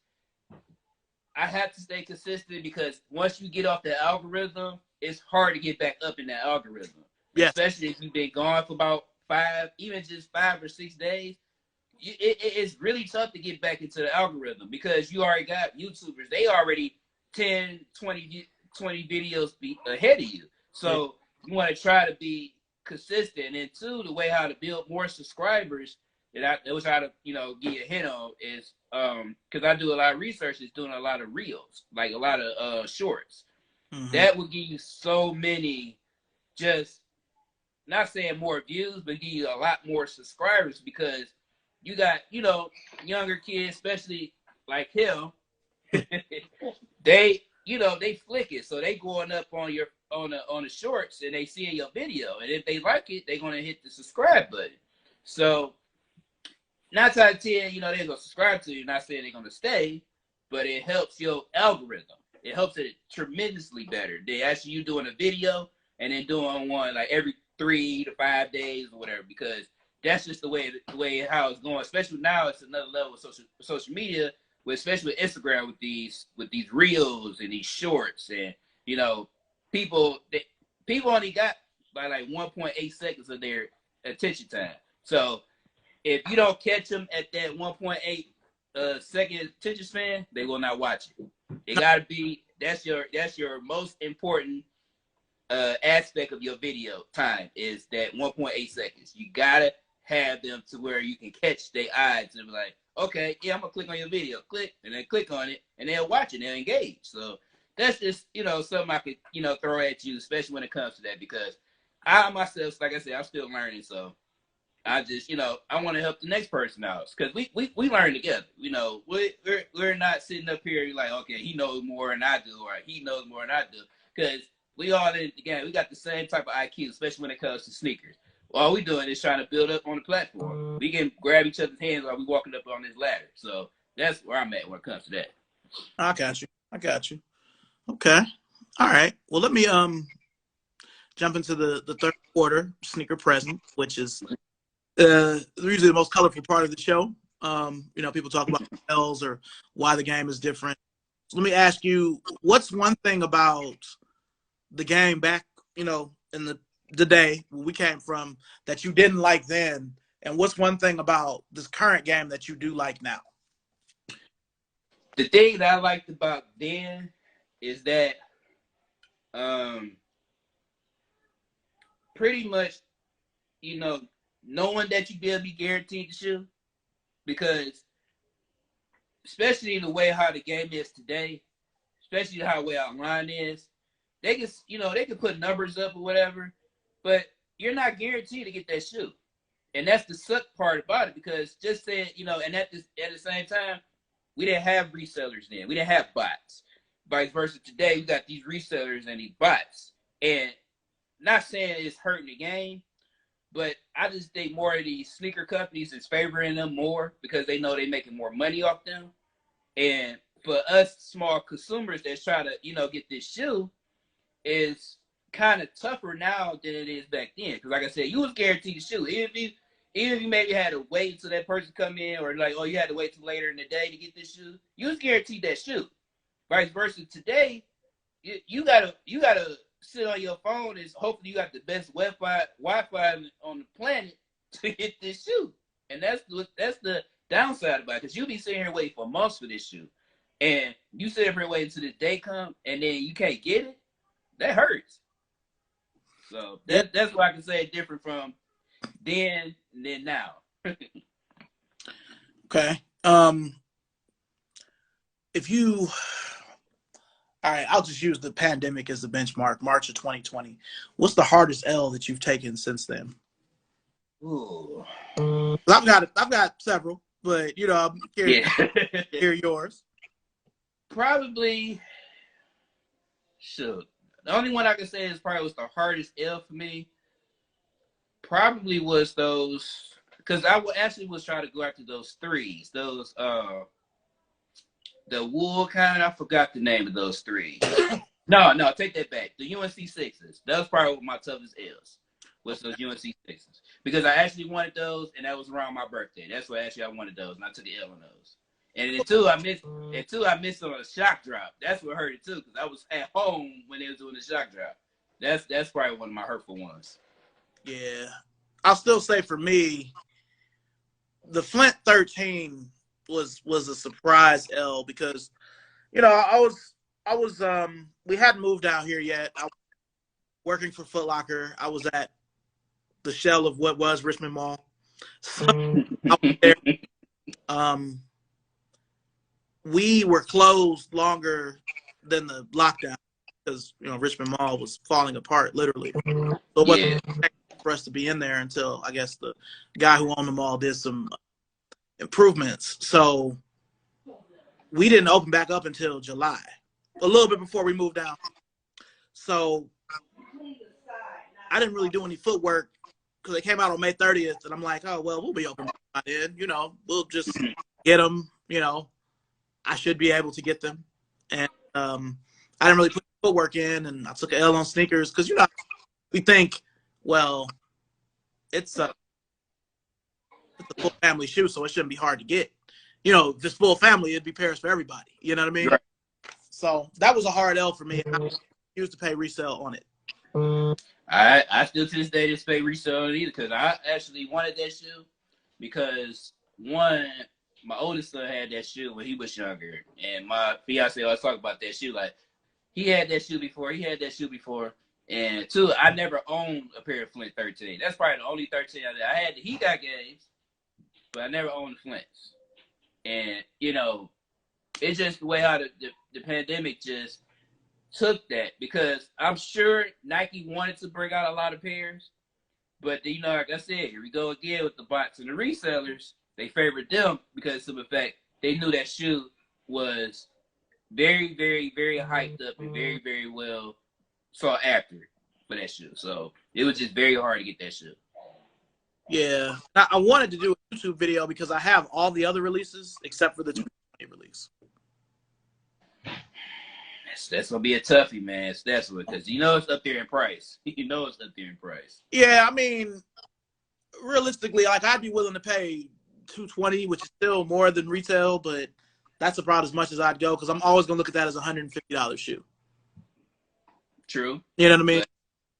I have to stay consistent, because once you get off the algorithm, it's hard to get back up in that algorithm. Yes. Especially if you've been gone for about 5 or 6 days. It's really tough to get back into the algorithm, because you already got YouTubers. They already 10, 20 videos ahead of you. So you want to try to be consistent. And two, the way how to build more subscribers that I was trying to, give you a hint on is because I do a lot of research, is doing a lot of reels, like a lot of shorts. Mm-hmm. That will give you so many, just not saying more views, but give you a lot more subscribers because you got, younger kids, especially like him, they, they flick it. So they going up on your on the shorts and they seeing your video. And if they like it, they're gonna hit the subscribe button. So 9 times out of 10, they're gonna subscribe to you. Not saying they're gonna stay, but it helps your algorithm. It helps it tremendously better. They actually you doing a video and then doing one like every 3 to 5 days or whatever, because that's just the way how it's going. Especially now, it's another level of social media, especially with Instagram with these reels and these shorts, and people people only got by like 1.8 seconds of their attention time. So if you don't catch them at that 1.8 second attention span, they will not watch it. It gotta be that's your most important aspect of your video time is that 1.8 seconds. You gotta have them to where you can catch their eyes and be like, okay, yeah, I'm gonna click on your video, click, and then click on it, and they'll watch it, they'll engage. So that's just something I could throw at you, especially when it comes to that, because I myself, like I said, I'm still learning. So I just, I want to help the next person out because we learn together. We're not sitting up here like, okay, he knows more than I do, or he knows more than I do, because we all in the game. We got the same type of IQ, especially when it comes to sneakers. All we doing is trying to build up on the platform. We can grab each other's hands while we walking up on this ladder. So that's where I'm at when it comes to that. I got you. Okay. All right. Well, let me jump into the third quarter sneaker present, which is usually the most colorful part of the show. People talk about L's or why the game is different. So let me ask you, what's one thing about the game back, in the day we came from that you didn't like then, and what's one thing about this current game that you do like now? The thing that I liked about then is that pretty much, knowing that you be guaranteed to shoot, because especially the way how the game is today, especially how way online is, they can they can put numbers up or whatever, but you're not guaranteed to get that shoe, and that's the suck part about it. Because just saying, and at the same time, we didn't have resellers then. We didn't have bots. Vice versa, today we got these resellers and these bots, and not saying it's hurting the game, but I just think more of these sneaker companies is favoring them more because they know they're making more money off them. And for us small consumers that's trying to, get this shoe, is kind of tougher now than it is back then. Because like I said, you was guaranteed the shoe. Even if you maybe had to wait until that person come in, or like, oh, you had to wait till later in the day to get this shoe, you was guaranteed that shoe. Vice versa, today, you gotta sit on your phone and hopefully you got the best Wi-Fi on the planet to get this shoe. And that's the downside about it, because you'll be sitting here waiting for months for this shoe. And you sit here waiting until the day come and then you can't get it. That hurts. So that's what I can say different from then and then now. Okay. If you All right, I'll just use the pandemic as the benchmark, March of 2020. What's the hardest L that you've taken since then? Ooh. I've got several, but I'm curious to hear yours. Probably, shoot. The only one I can say is probably was the hardest L for me. Probably was those, because I actually was trying to go after those threes, those the wool kind. I forgot the name of those threes. No, take that back. The UNC sixes. That was probably my toughest L's. Was those UNC sixes, because I actually wanted those, and that was around my birthday. That's why actually I wanted those, and I took an L on those. And then I missed on a shock drop. That's what hurt it too, because I was at home when they was doing the shock drop. That's probably one of my hurtful ones. Yeah, I'll still say for me, the Flint 13 was a surprise L because, I was we hadn't moved out here yet. I was working for Foot Locker. I was at the shell of what was Richmond Mall, So I was there. Um, we were closed longer than the lockdown because Richmond Mall was falling apart literally. So it wasn't for us to be in there until I guess the guy who owned the mall did some improvements. So we didn't open back up until July, a little bit before we moved down. So I didn't really do any footwork because they came out on May 30th, and I'm like, oh well, we'll be open by then. We'll just get them. I should be able to get them, and I didn't really put footwork in, and I took an L on sneakers because we think, well, it's a full family shoe, so it shouldn't be hard to get. If it's full family, it'd be pairs for everybody. You know what I mean? Right. So that was a hard L for me. I used to pay resale on it. I still to this day just pay resale on it either because I actually wanted that shoe because one, my oldest son had that shoe when he was younger, and my fiance always talk about that shoe. Like he had that shoe before, and two, I never owned a pair of Flint 13. That's probably the only 13 I had. He got games, but I never owned the Flints. And it's just the way how the pandemic just took that because I'm sure Nike wanted to bring out a lot of pairs, but like I said, here we go again with the bots and the resellers. They favored them because of the fact they knew that shoe was very, very, very hyped up and very, very well sought after for that shoe. So it was just very hard to get that shoe. Yeah. I wanted to do a YouTube video because I have all the other releases except for the 2020 release. That's going to be a toughie, man. That's what, because it's up there in price. Yeah, I mean, realistically, like I'd be willing to pay $220, which is still more than retail, but that's about as much as I'd go because I'm always going to look at that as a $150 shoe. True. You know what I mean?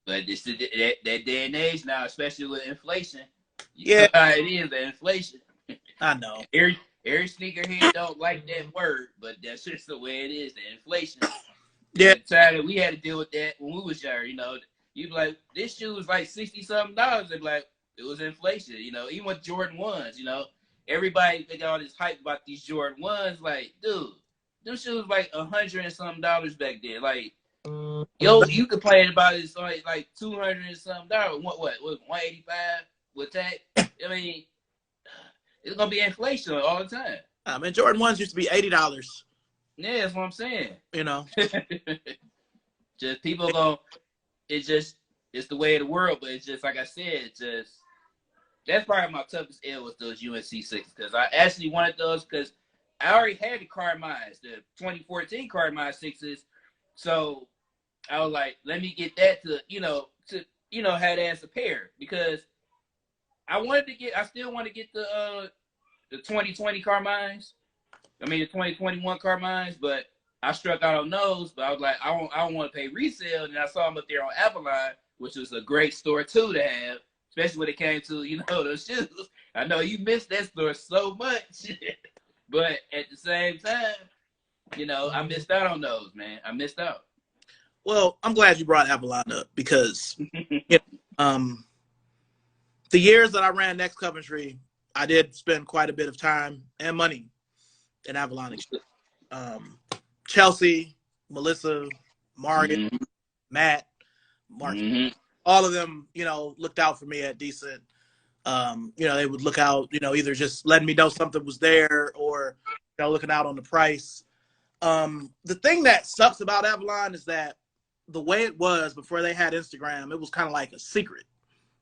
But it's that day and age now, especially with inflation. Yeah. It is, the inflation. I know. Every sneakerhead don't like that word, but that's just the way it is, the inflation. Yeah. We had to deal with that when we was younger, You'd be like, this shoe was like $60-something. They'd be like, it was inflation, Even with Jordan 1s, Everybody, they got all this hype about these Jordan 1s. Like, dude, them shoes like $100 and something back then. Like, you complain about it, it's like $200 and something. What, 185 with that? I mean, it's gonna be inflation all the time. I mean, Jordan 1s used to be $80. Yeah, that's what I'm saying. Just people go. It's the way of the world. But it's just like I said. That's probably my toughest L was those UNC 6s because I actually wanted those because I already had the Carmine's, the 2014 Carmine 6s. So I was like, let me get that to have that as a pair because I still want to get the 2020 Carmines. I mean the 2021 Carmines, but I struck out on those. But I was like, I don't want to pay resale. And I saw them up there on Avalon, which was a great store too to have, especially when it came to those shoes. I know you missed that store so much, but at the same time, I missed out on those, man. I missed out. Well, I'm glad you brought Avalon up because the years that I ran Next Coventry, I did spend quite a bit of time and money in Avalon. Chelsea, Melissa, Morgan, Matt, Mark, all of them, looked out for me at Decent. They would look out, either just letting me know something was there or, looking out on the price. The thing that sucks about Avalon is that the way it was before they had Instagram, it was kind of like a secret.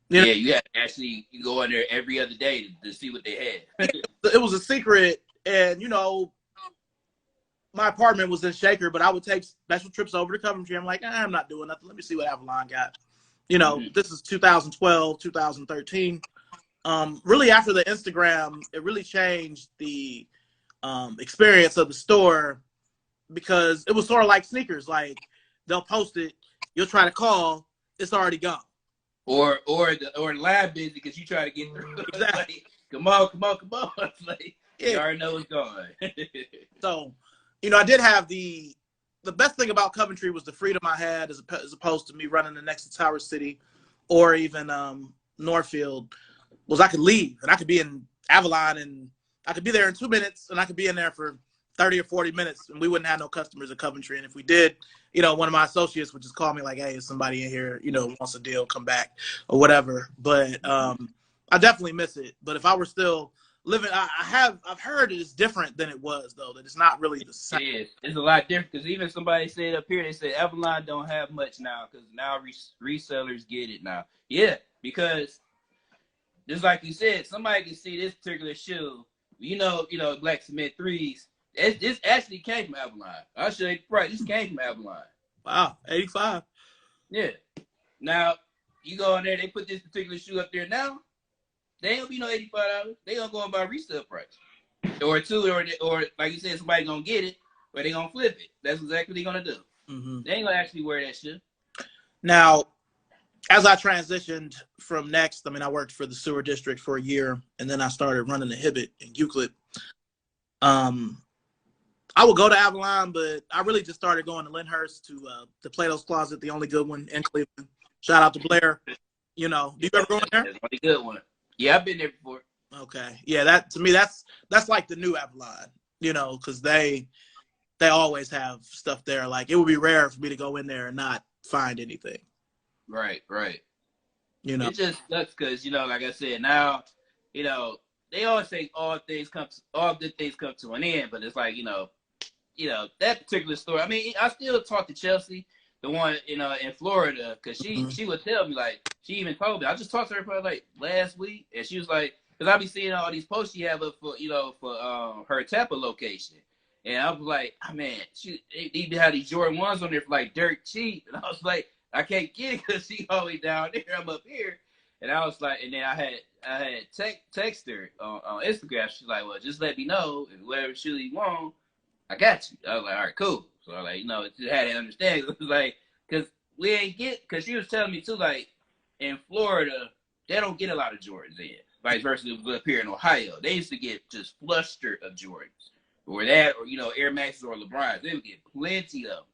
Yeah, you had to actually go in there every other day to see what they had. It was a secret, and my apartment was in Shaker, but I would take special trips over to Coventry. I'm like, I'm not doing nothing. Let me see what Avalon got. This is 2012, 2013. Really after the Instagram, it really changed the experience of the store because it was sort of like sneakers. Like they'll post it, you'll try to call, it's already gone. Or the line busy because you try to get through. Exactly. Like, come on. Like, yeah. You already know it's gone. So, I did have the best thing about Coventry was the freedom I had as opposed to me running the next to Tower City or even Northfield. was I could leave and I could be in Avalon and I could be there in 2 minutes and I could be in there for 30 or 40 minutes and we wouldn't have no customers at Coventry. And if we did, one of my associates would just call me like, hey, is somebody in here, wants a deal, come back or whatever. But I definitely miss it. But if I were still living, I've heard it's different than it was though, that it's not really the same. It is. It's a lot different because even somebody said up here, they said Avalon don't have much now because now resellers get it now. Yeah, because just like you said, somebody can see this particular shoe, Black Cement 3s. This actually came from Avalon. I'll show you the price. This came from Avalon. Wow, 85. Yeah. Now, you go in there, they put this particular shoe up there now, they ain't gonna be no $85. They gonna go and buy resale price. Or like you said, somebody gonna get it, or they gonna flip it. That's exactly what they gonna do. Mm-hmm. They ain't gonna actually wear that shit. Now, as I transitioned from Next, I worked for the sewer district for a year, and then I started running the Hibbett in Euclid. I would go to Avalon, but I really just started going to Lyndhurst to Plato's Closet, the only good one in Cleveland. Shout out to Blair. Do you ever go in there? That's a good one. Yeah, I've been there before. Okay. Yeah, that to me that's like the new Avalon, because they always have stuff there. Like it would be rare for me to go in there and not find anything. Right. It just sucks because, like I said, now, they always say all good things come to an end, but it's like, that particular store. I still talk to Chelsea, the one in Florida, because she would tell me, like, she even told me. I just talked to her probably like last week, and she was like, because I be seeing all these posts she have up for her Tampa location, and I was like, oh, man, they even had these Jordan 1s on there for like dirt cheap, and I was like, I can't get it because she all the way down there, I'm up here, and I was like, and then I had text her on Instagram. She's like, well, just let me know if whatever shoe you want, I got you. I was like, all right, cool. So I was like, just had to understand. It was like, because because she was telling me too, like, in Florida, they don't get a lot of Jordans in. Vice versa, it was up here in Ohio. They used to get just flustered of Jordans. Or that, or, Air Maxes or LeBrons. They would get plenty of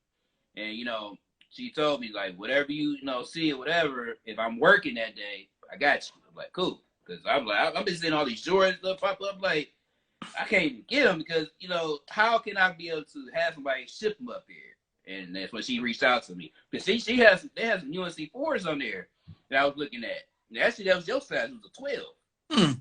them. And, she told me, like, whatever you, see or whatever, if I'm working that day, I got you. I'm like, cool. Because I'm like, I've been seeing all these Jordans stuff pop up. Like, I can't even get them because, how can I be able to have somebody ship them up here? And that's when she reached out to me. Because they have some UNC 4s on there that I was looking at. And actually, that was your size. It was a 12.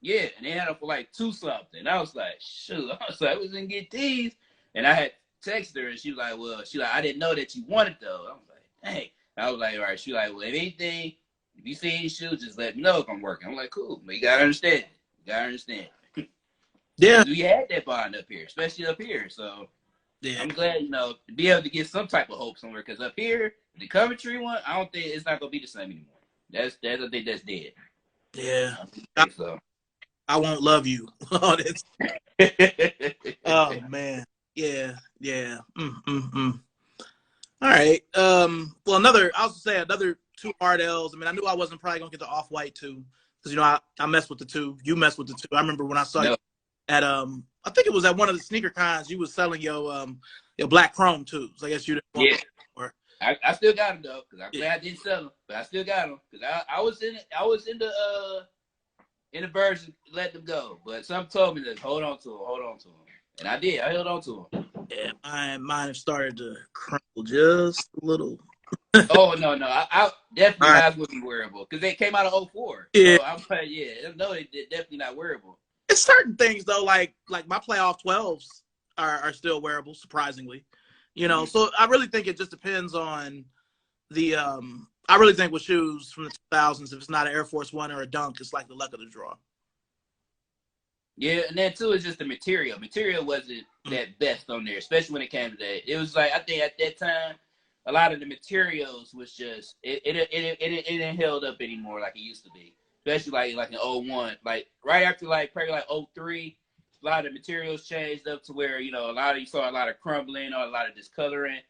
Yeah, and they had them for like 2 something. And I was like, shoot. I was like, I was going to get these. And I had texted her, and she was like, well, I didn't know that you wanted those. I was like, dang. I was like, all right. She was like, well, if anything, if you see any shoes, just let me know if I'm working. I'm like, cool. But you got to understand. Yeah. We had that bond up here, especially up here. So yeah. I'm glad, to be able to get some type of hope somewhere. Because up here, the Coventry one, I don't think it's not going to be the same anymore. I think that's dead. Yeah. I think so. I won't love you. Oh, man. Yeah. All right. Well, I'll say another 2 hard L's. I knew I wasn't probably gonna get the Off-White 2 because I messed with the 2. You messed with the 2. I remember when I saw you at I think it was at one of the sneaker cons. You was selling your black chrome 2s. I guess you didn't want them anymore. I still got them though, because I'm glad I didn't sell them, but I still got them because I was in the version let them go, but some told me to hold on to them, and I did. I held on to them. Yeah, mine have started to crumble just a little. Oh no, I definitely not going to be wearable because they came out of 04. Yeah, so I'm like, no, they're definitely not wearable. It's certain things though, like my playoff 12s are still wearable, surprisingly. So I really think it just depends on the I really think with shoes from the 2000s, if it's not an Air Force One or a Dunk, it's like the luck of the draw. Yeah, and then too is just the material. Material wasn't that best on there, especially when it came to that. It was like, I think at that time, a lot of the materials was just it didn't held up anymore like it used to be. Especially like in 01. Like right after probably like 03, a lot of the materials changed up to where, you saw a lot of crumbling or a lot of discoloring,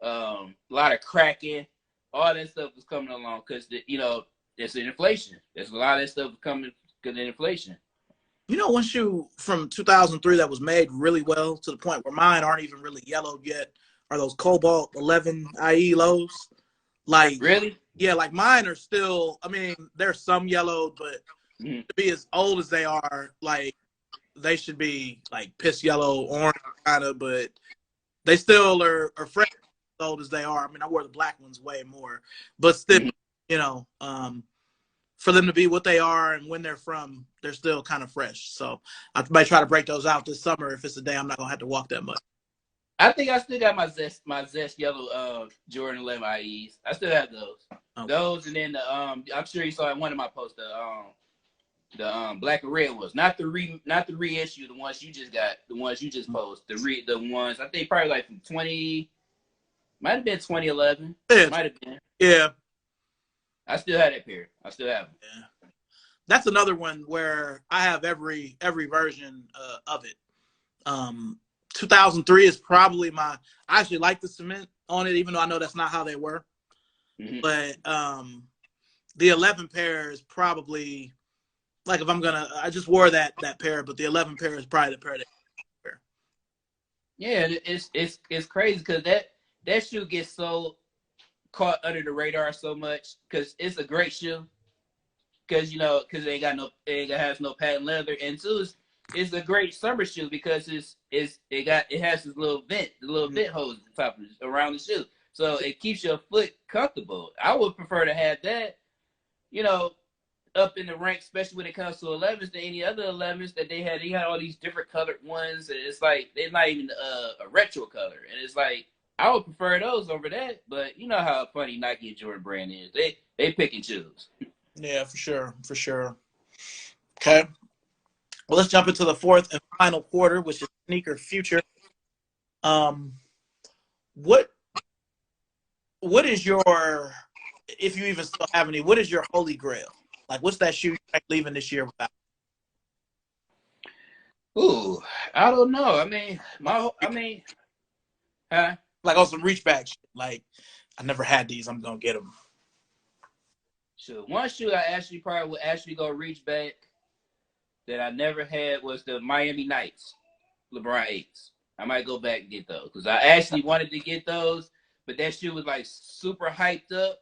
a lot of cracking. All that stuff was coming along because it's an inflation. There's a lot of that stuff coming because of inflation. One shoe from 2003 that was made really well to the point where mine aren't even really yellowed yet are those Cobalt 11 IE lows. Like, really? Yeah, like mine are still, there's some yellowed, but Mhm. to be as old as they are, like they should be like piss yellow, orange kind of, but they still are fresh as old as they are. I mean, I wore the black ones way more, but still, Mhm. you know, for them to be what they are and when they're from, they're still kind of fresh. So I might try to break those out this summer if it's a day I'm not gonna have to walk that much. I think I still got my zest yellow Jordan 11 IEs. I still have those. Okay. Those and then the I'm sure you saw in one of my posts the black and red ones, not the reissue, the ones you just got, the ones you just posted, the ones I think probably like from 20, might have been 2011, Yeah, might have been. yeah, I still have that pair. I still have them. yeah. That's another one where I have every version of it. 2003 is probably my. I actually like the cement on it, even though I know that's not how they were. Mm-hmm. But the 11 pair is probably like if I'm gonna. I just wore that pair, but the 11 pair is probably the pair that. Yeah, it's crazy because that shoe gets so caught under the radar so much because it's a great shoe because because it has no patent leather, and two it's a great summer shoe because it has this little vent hose at the top of around the shoe, so it keeps your foot comfortable. I would prefer to have that, you know, up in the ranks, especially when it comes to 11s than any other 11s that they had. They had all these different colored ones, and it's like they're not even a retro color, and it's like I would prefer those over that. But you know how funny Nike and Jordan brand is. They pick and choose. Yeah, for sure, for sure. Okay, well, let's jump into the fourth and final quarter, which is sneaker future. Um, what what is your, if you even still have any, what is your holy grail? Like, what's that shoe you're leaving this year without? Ooh, I don't know. Huh? Like on some reach back shit. Like, I never had these. I'm gonna get them. So one shoe I actually probably would actually go reach back that I never had was the Miami Nights LeBron 8s. I might go back and get those because I actually wanted to get those, but that shoe was like super hyped up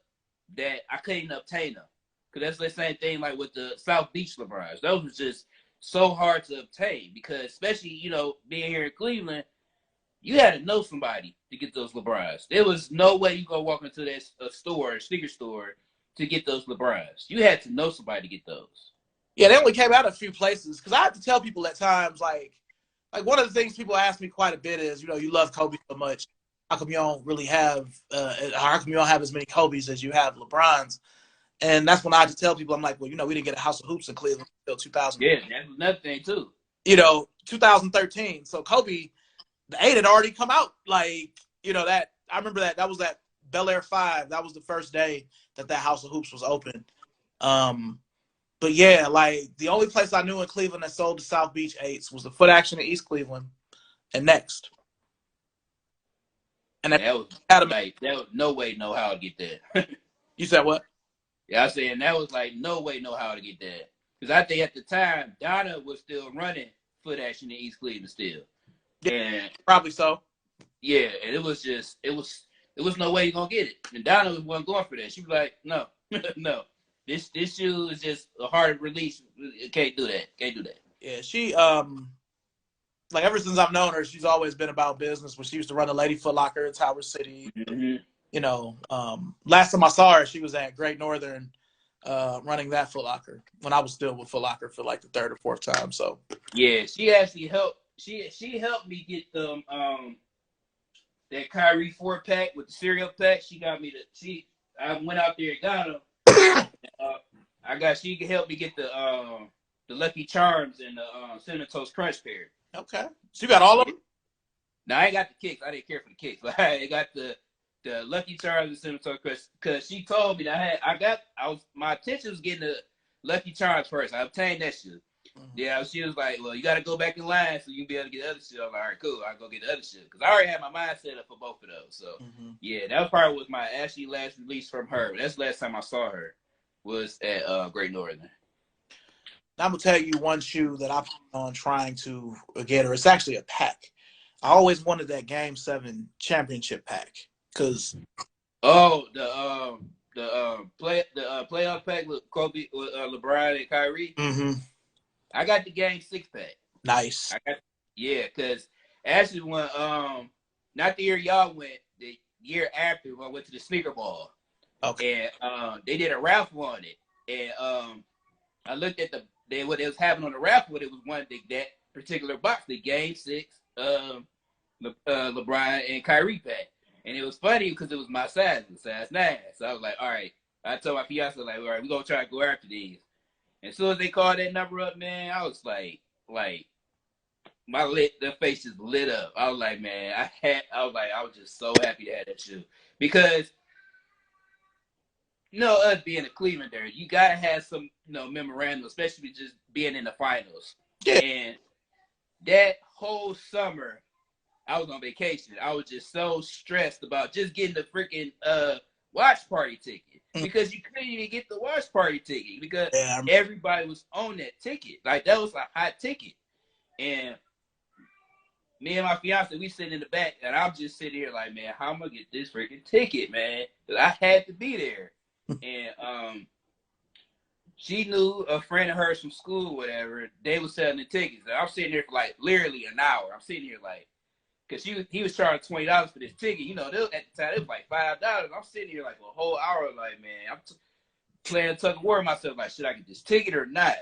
that I couldn't obtain them. Because that's the same thing like with the South Beach LeBrons. Those was just so hard to obtain because especially, being here in Cleveland, you had to know somebody to get those LeBrons. There was no way you go walk into that store, sneaker store, to get those LeBrons. You had to know somebody to get those. Yeah, they only came out a few places because I have to tell people at times like one of the things people ask me quite a bit is, you love Kobe so much. How come you don't really have? How come you don't have as many Kobe's as you have LeBrons? And that's when I have to tell people, I'm like, well, we didn't get a House of Hoops in Cleveland until 2000. Yeah, that's another thing too. 2013. So Kobe, the 8 had already come out. Like, that I remember that was that Bel Air 5. That was the first day that House of Hoops was open. But yeah, like the only place I knew in Cleveland that sold the South Beach 8s was the Foot Action in East Cleveland and Next. And That was had them. like that was no way know how to get that. You said what? Yeah, I said that was like no way know how to get that because I think at the time Donna was still running Foot Action in East Cleveland still, Yeah, and probably so. yeah, and it was no way you gonna get it. And Donna wasn't going for that. She was like, no, no, this shoe is just a hard release. Can't do that. Can't do that. Yeah, she like ever since I've known her, she's always been about business. When she used to run the Lady Foot Locker in Tower City, Mm-hmm. Last time I saw her, she was at Great Northern, running that Foot Locker when I was still with Foot Locker for like the third or fourth time. So Yeah, she actually helped. She helped me get them that Kyrie 4-pack with the cereal pack. She got me I went out there and got them. She could help me get the Lucky Charms and the Cinnamon Toast Crunch pair. okay, so you got all of them. Now I ain't got the kicks. I didn't care for the kicks, but I got the Lucky Charms and Cinnamon Toast Crunch because she told me that my attention was getting the Lucky Charms first. I obtained that shit. Mm-hmm. Yeah, she was like, well, you got to go back in line so you can be able to get the other shit. I'm like, all right, cool. I'll go get the other shit. Because I already had my mind set up for both of those. So, yeah, that probably was my actually last release from her. That's the last time I saw her was at Great Northern. Now I'm going to tell you one shoe that I plan on trying to get her. It's actually a pack. I always wanted that Game 7 championship pack because... Oh, playoff pack with Kobe, with LeBron and Kyrie. Mm-hmm. I got the game 6-pack. Nice. Because actually when not the year y'all went, the year after when I went to the sneaker ball. Okay. And they did a raffle on it. And I looked at what it was having on the raffle, it was that particular box, the game 6 LeBron and Kyrie pack. And it was funny because it was my size, size 9. So I was like, all right. I told my fiance, like, all right, we're gonna try to go after these. And as soon as they called that number up, man, I was like the face just lit up. I was like, man, I was just so happy to have that shoe. Because us being a Clevelander, you gotta have some, memorandum, especially just being in the finals. Yeah. And that whole summer, I was on vacation. I was just so stressed about just getting the freaking watch party ticket. Because you couldn't even get the watch party ticket because everybody was on that ticket. Like, that was a hot ticket. And me and my fiance, we sitting in the back, and I'm just sitting here like, man, how am I gonna get this freaking ticket, man? Because I had to be there. And she knew a friend of hers from school, whatever. They was selling the tickets. And I'm sitting here for like literally an hour. I'm sitting here like, because he was charging $20 for this ticket. At the time, it was like $5. I'm sitting here like a whole hour like, man, I'm playing tug of war with myself. Like, should I get this ticket or not?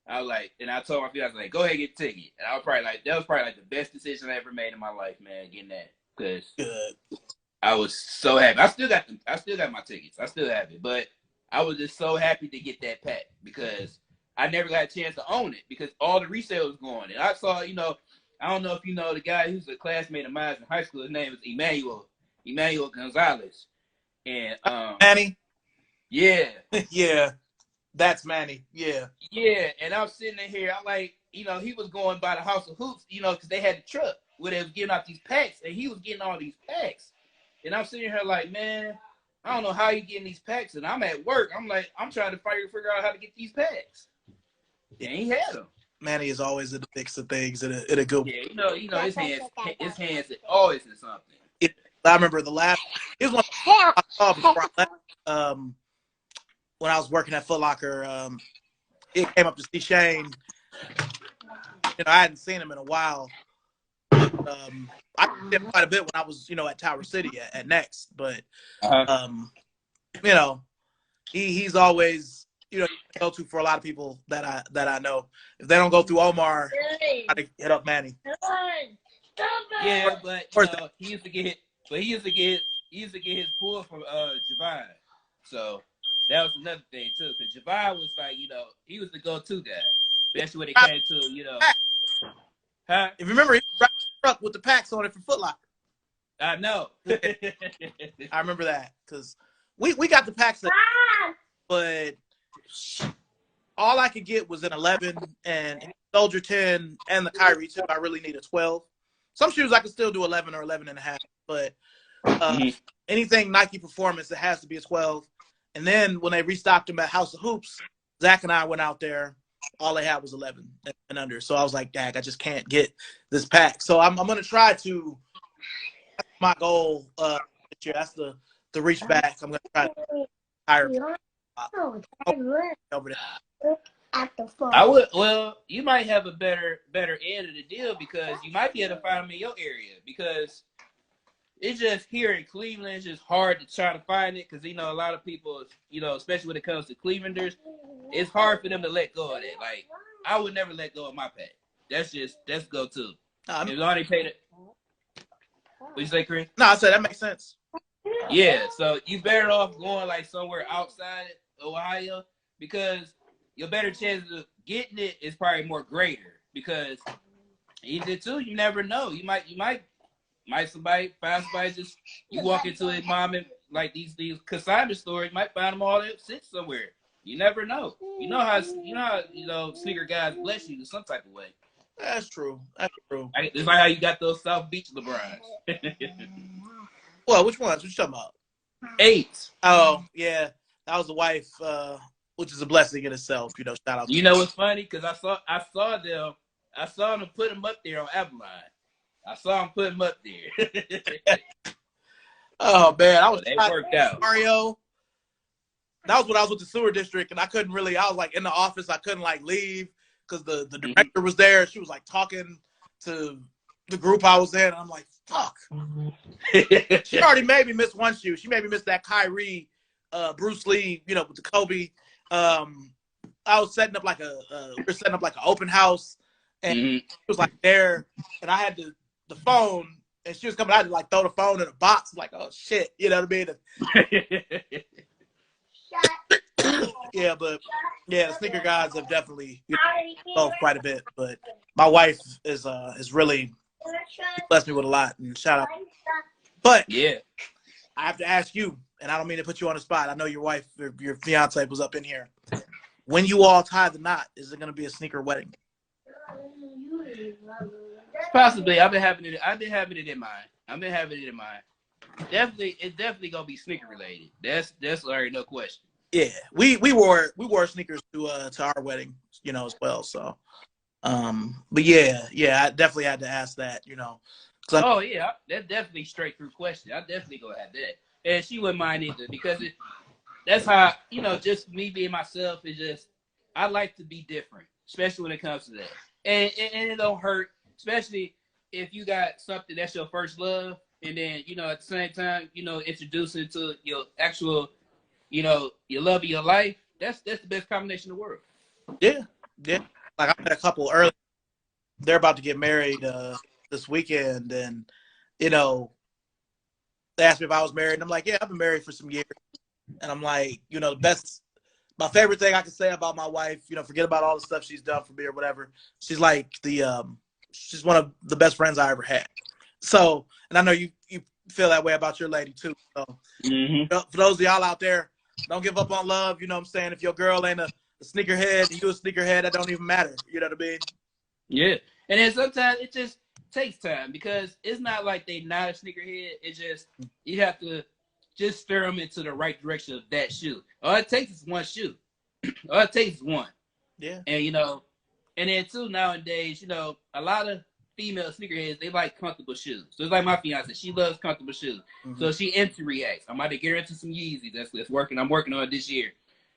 I was like, and I told my fiance, like, go ahead and get the ticket. And I was probably like, that was probably like the best decision I ever made in my life, man, getting that. Because I was so happy. I still got my tickets. I still have it. But I was just so happy to get that pack because I never got a chance to own it because all the resale was going. And I saw, I don't know if you know the guy who's a classmate of mine in high school. His name is Emmanuel Gonzalez. And Manny? Yeah. Yeah. That's Manny. Yeah. Yeah. And I'm sitting in here, I'm like, he was going by the House of Hoops, because they had the truck where they was getting out these packs, and he was getting all these packs. And I'm sitting here like, man, I don't know how you getting these packs. And I'm at work. I'm like, I'm trying to figure out how to get these packs. And he had them. Manny is always in the mix of things in a good way. Yeah, his hands always in something. I remember it was one I saw before I left, when I was working at Foot Locker. It came up to see Shane. I hadn't seen him in a while. I did quite a bit when I was, at Tower City at Next, but he's always, go to for a lot of people that I know. If they don't go through Omar, I hit up Manny. Yeah, but he used to get his pull from Javon. So that was another thing too, because Javon was like, he was the go-to guy, especially when it came to, Huh? If you remember, he was the truck with the packs on it for Foot Locker. I know. I remember that because we got the packs, but all I could get was an 11 and Soldier 10 and the Kyrie 2. I really need a 12. Some shoes I could still do 11 or 11 and a half, but anything Nike Performance, it has to be a 12. And then when they restocked them at House of Hoops, Zach and I went out there. All they had was 11 and under. So I was like, dang, I just can't get this pack. So I'm going to try to – that's my goal this year. That's the reach back. I'm going to try to hire over there. I would. Well, you might have a better end of the deal because you might be able to find them in your area because it's just here in Cleveland. It's just hard to try to find it because a lot of people, especially when it comes to Clevelanders, it's hard for them to let go of that. Like I would never let go of my pack. That's go to. If already paid it. What you say, Chris? No, I said that makes sense. Yeah, so you better off going like somewhere outside Ohio because your better chances of getting it is probably more greater because either too, you never know. You might find somebody just you walk into his mom and like these consignment stores, you might find them all that sit somewhere. You never know. You know how sneaker guys bless you in some type of way. That's true. It's like how you got those South Beach LeBrons. Well, which ones? What you talking about? 8. Oh, yeah. That was the wife, which is a blessing in itself. Shout out. You know what's funny? Because I saw them put them up there on Avalon. I saw them put them up there. Oh man, I was they worked out. Mario. that was when I was with the sewer district, and I couldn't really. I was like in the office. I couldn't like leave because the Mm-hmm. director was there. She was like talking to the group I was in. I'm like, fuck. She already made me miss one shoe. She made me miss that Kyrie, Bruce Lee, you know, with the Kobe. I was setting up like we were setting up like an open house, and Mm-hmm. it was like there, and I had the phone, and she was coming. I had to like throw the phone in a box. I'm like, oh shit, you know what I mean? Yeah, but yeah, the sneaker guys have definitely both quite a bit. But my wife is really blessed me with a lot, and shout out. But Yeah. I have to ask you, and I don't mean to put you on the spot. I know your wife, your fiance was up in here. When you all tie the knot, is it going to be a sneaker wedding? Possibly. I've been having it in mind. Definitely, it's definitely gonna be sneaker related. That's already no question. Yeah, we wore sneakers to our wedding, you know, as well. So, but yeah, I definitely had to ask that, you know. Oh yeah, that's definitely straight through question. I definitely gonna have that, and she wouldn't mind either because that's how, you know, just me being myself is just, I like to be different, especially when it comes to that, and it don't hurt, especially if you got something that's your first love, and then, you know, at the same time, you know, introducing to your actual, you know, your love of your life. That's the best combination in the world. Yeah, yeah. Like I met a couple early. They're about to get married this weekend, and you know, they asked me if I was married, and I'm like, yeah, I've been married for some years, and I'm like, you know, my favorite thing I can say about my wife, you know, forget about all the stuff she's done for me or whatever. She's like she's one of the best friends I ever had. So, and I know you feel that way about your lady too. So, Mm-hmm. for those of y'all out there, don't give up on love. You know what I'm saying? If your girl ain't a sneakerhead and you a sneakerhead, that don't even matter. You know what I mean? Yeah, and then sometimes it just takes time because it's not like they not a sneakerhead. It's just you have to just stir them into the right direction of that shoe. All it takes is one shoe. All it takes is one. Yeah. And, you know, and then too, nowadays, you know, a lot of female sneakerheads, they like comfortable shoes. So it's like my fiance, she loves comfortable shoes. Mm-hmm. So she into reacts. I'm about to get her into some Yeezys. That's working. I'm working on it this year.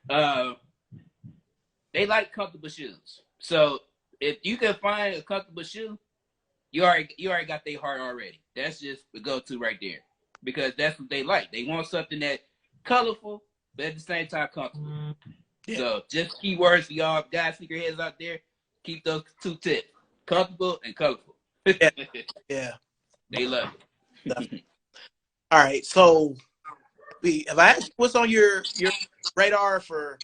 They like comfortable shoes. So if you can find a comfortable shoe, you already got their heart already. That's just the go-to right there. Because that's what they like. They want something that colorful, but at the same time comfortable. Yeah. So just keywords for y'all guys, sneakerheads out there. Keep those two tips: comfortable and colorful. Yeah. Yeah. They love it. All right. So, have I asked you what's on your radar for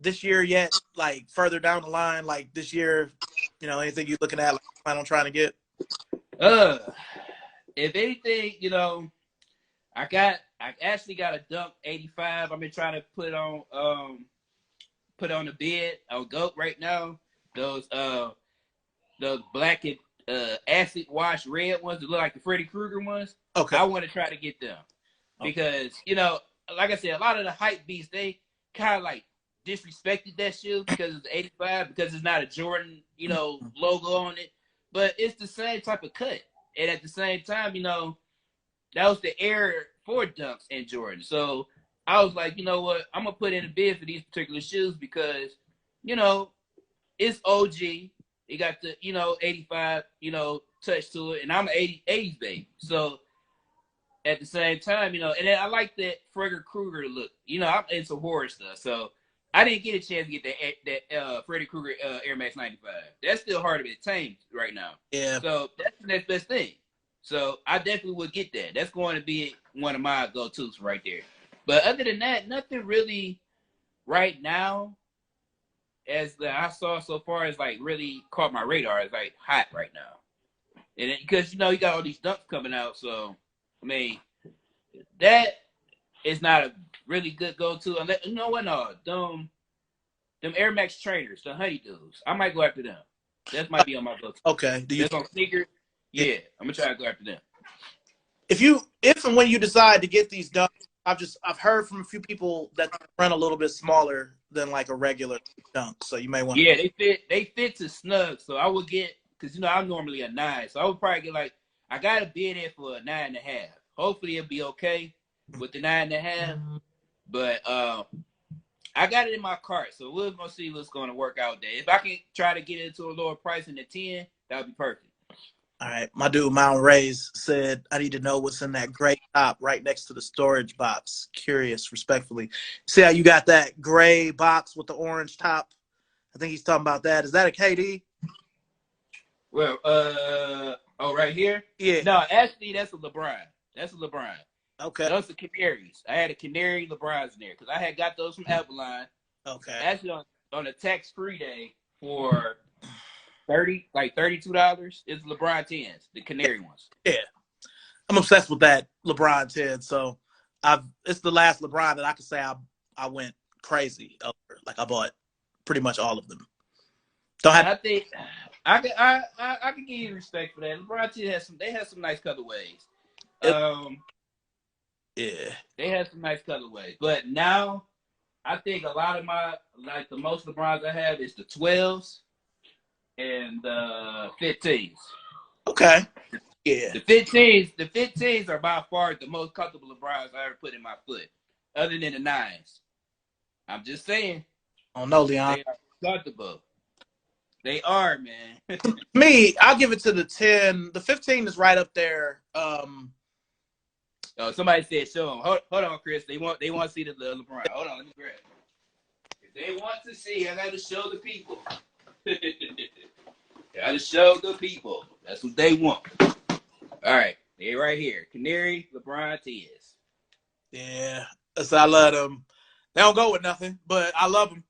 this year yet? Like further down the line, like this year, you know, anything you're looking at, like plan on trying to get? If anything, you know, I actually got a Dunk 85. I've been trying to put on the bid on GOAT right now. Those the black and acid wash red ones that look like the Freddy Krueger ones. Okay. I want to try to get them because, you know, like I said, a lot of the hype beasts, they kind of like disrespected that shoe because it's 85, because it's not a Jordan, you know, logo on it, but it's the same type of cut. And at the same time, you know, that was the era for Dunks and Jordan. So I was like, you know what, I'm gonna put in a bid for these particular shoes because, you know, it's OG. It got the, you know, 85, you know, touch to it, and I'm an 80s baby. So at the same time, you know, and then I like that Freddy Krueger look. You know, I'm into horror stuff, so I didn't get a chance to get that Freddy Krueger Air Max 95. That's still hard to obtain right now. Yeah. So that's the next best thing. So I definitely would get that. That's going to be one of my go-tos right there. But other than that, nothing really right now as I saw so far is like really caught my radar. It's like hot right now. And because, you know, you got all these dunks coming out. So, I mean, that is not a really good go-to. Unless, you know what? No, them Air Max trainers, the honeydews. I might go after them. That might be on my go-to. Okay. That's on sneakers. Yeah, I'm gonna try to go after them. If and when you decide to get these done, I've heard from a few people that run a little bit smaller than like a regular dunk. So you may want. Yeah, they fit to snug. So I would get, because, you know, I'm normally a 9, so I would probably get like, I got to bid in for a 9.5. Hopefully it'll be okay with the 9.5. But I got it in my cart, so we're gonna see what's gonna work out there. If I can try to get it to a lower price than the 10, that would be perfect. All right, my dude Mount Rays said I need to know what's in that gray top right next to the storage box. Curious, respectfully. See how you got that gray box with the orange top? I think he's talking about that. Is that a KD? Well, oh, right here. Yeah. No, actually, that's a LeBron. That's a LeBron. Okay. Those are canaries. I had a canary LeBrons in there because I had got those from Avalon. Okay. Actually, on a tax-free day for $32. It's LeBron 10s, the canary ones. Yeah. I'm obsessed with that LeBron 10. So it's the last LeBron that I can say I went crazy over. Like I bought pretty much all of them. Don't have. I think I can give you respect for that. LeBron 10 they have some nice colorways. Yeah. They have some nice colorways. But now I think a lot of the most LeBrons I have is the 12s and the 15s. Okay. Yeah. The 15s are by far the most comfortable LeBrons I ever put in my foot, other than the 9s. I'm just saying. I don't know, Leon. They are comfortable. They are, man. Me, I'll give it to the 10. The 15 is right up there. Oh, somebody said show them. Hold on, Chris. They want to see the LeBron. Hold on, let me grab it. If they want to see, I got to show the people. Got to show the people. That's what they want. All right, they right here. Canary LeBron 10s. Yeah, I love them. They don't go with nothing, but I love them.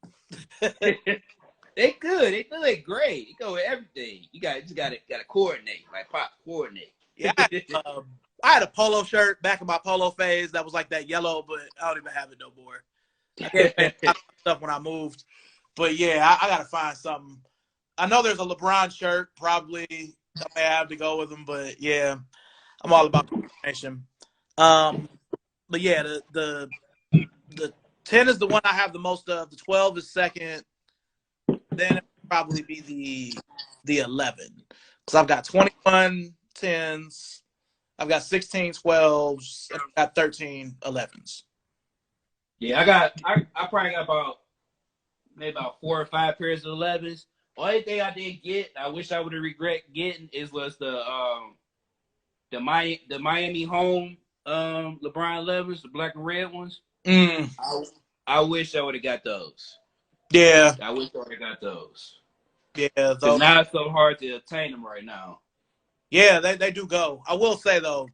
They good. They feel like great. They go with everything. You just got to coordinate, like pop coordinate. Yeah, I had a polo shirt back in my polo phase that was like that yellow, but I don't even have it no more. I gave a lot of stuff when I moved, but yeah, I got to find something. I know there's a LeBron shirt probably I may have to go with them, but yeah, I'm all about coordination. But yeah, the 10 is the one I have the most of. The 12 is second. Then it would probably be the 11 because I've got 21 10s, I've got 16 12s, and I've got 13 11s. Yeah, I probably got maybe about 4 or 5 pairs of 11s. Only thing I didn't get, I wish I would have regret getting, was the Miami home LeBron 11s, the black and red ones. I wish I would have got those. Yeah. I wish I would have got those. Yeah. It's not so hard to obtain them right now. Yeah, they do go. I will say, though,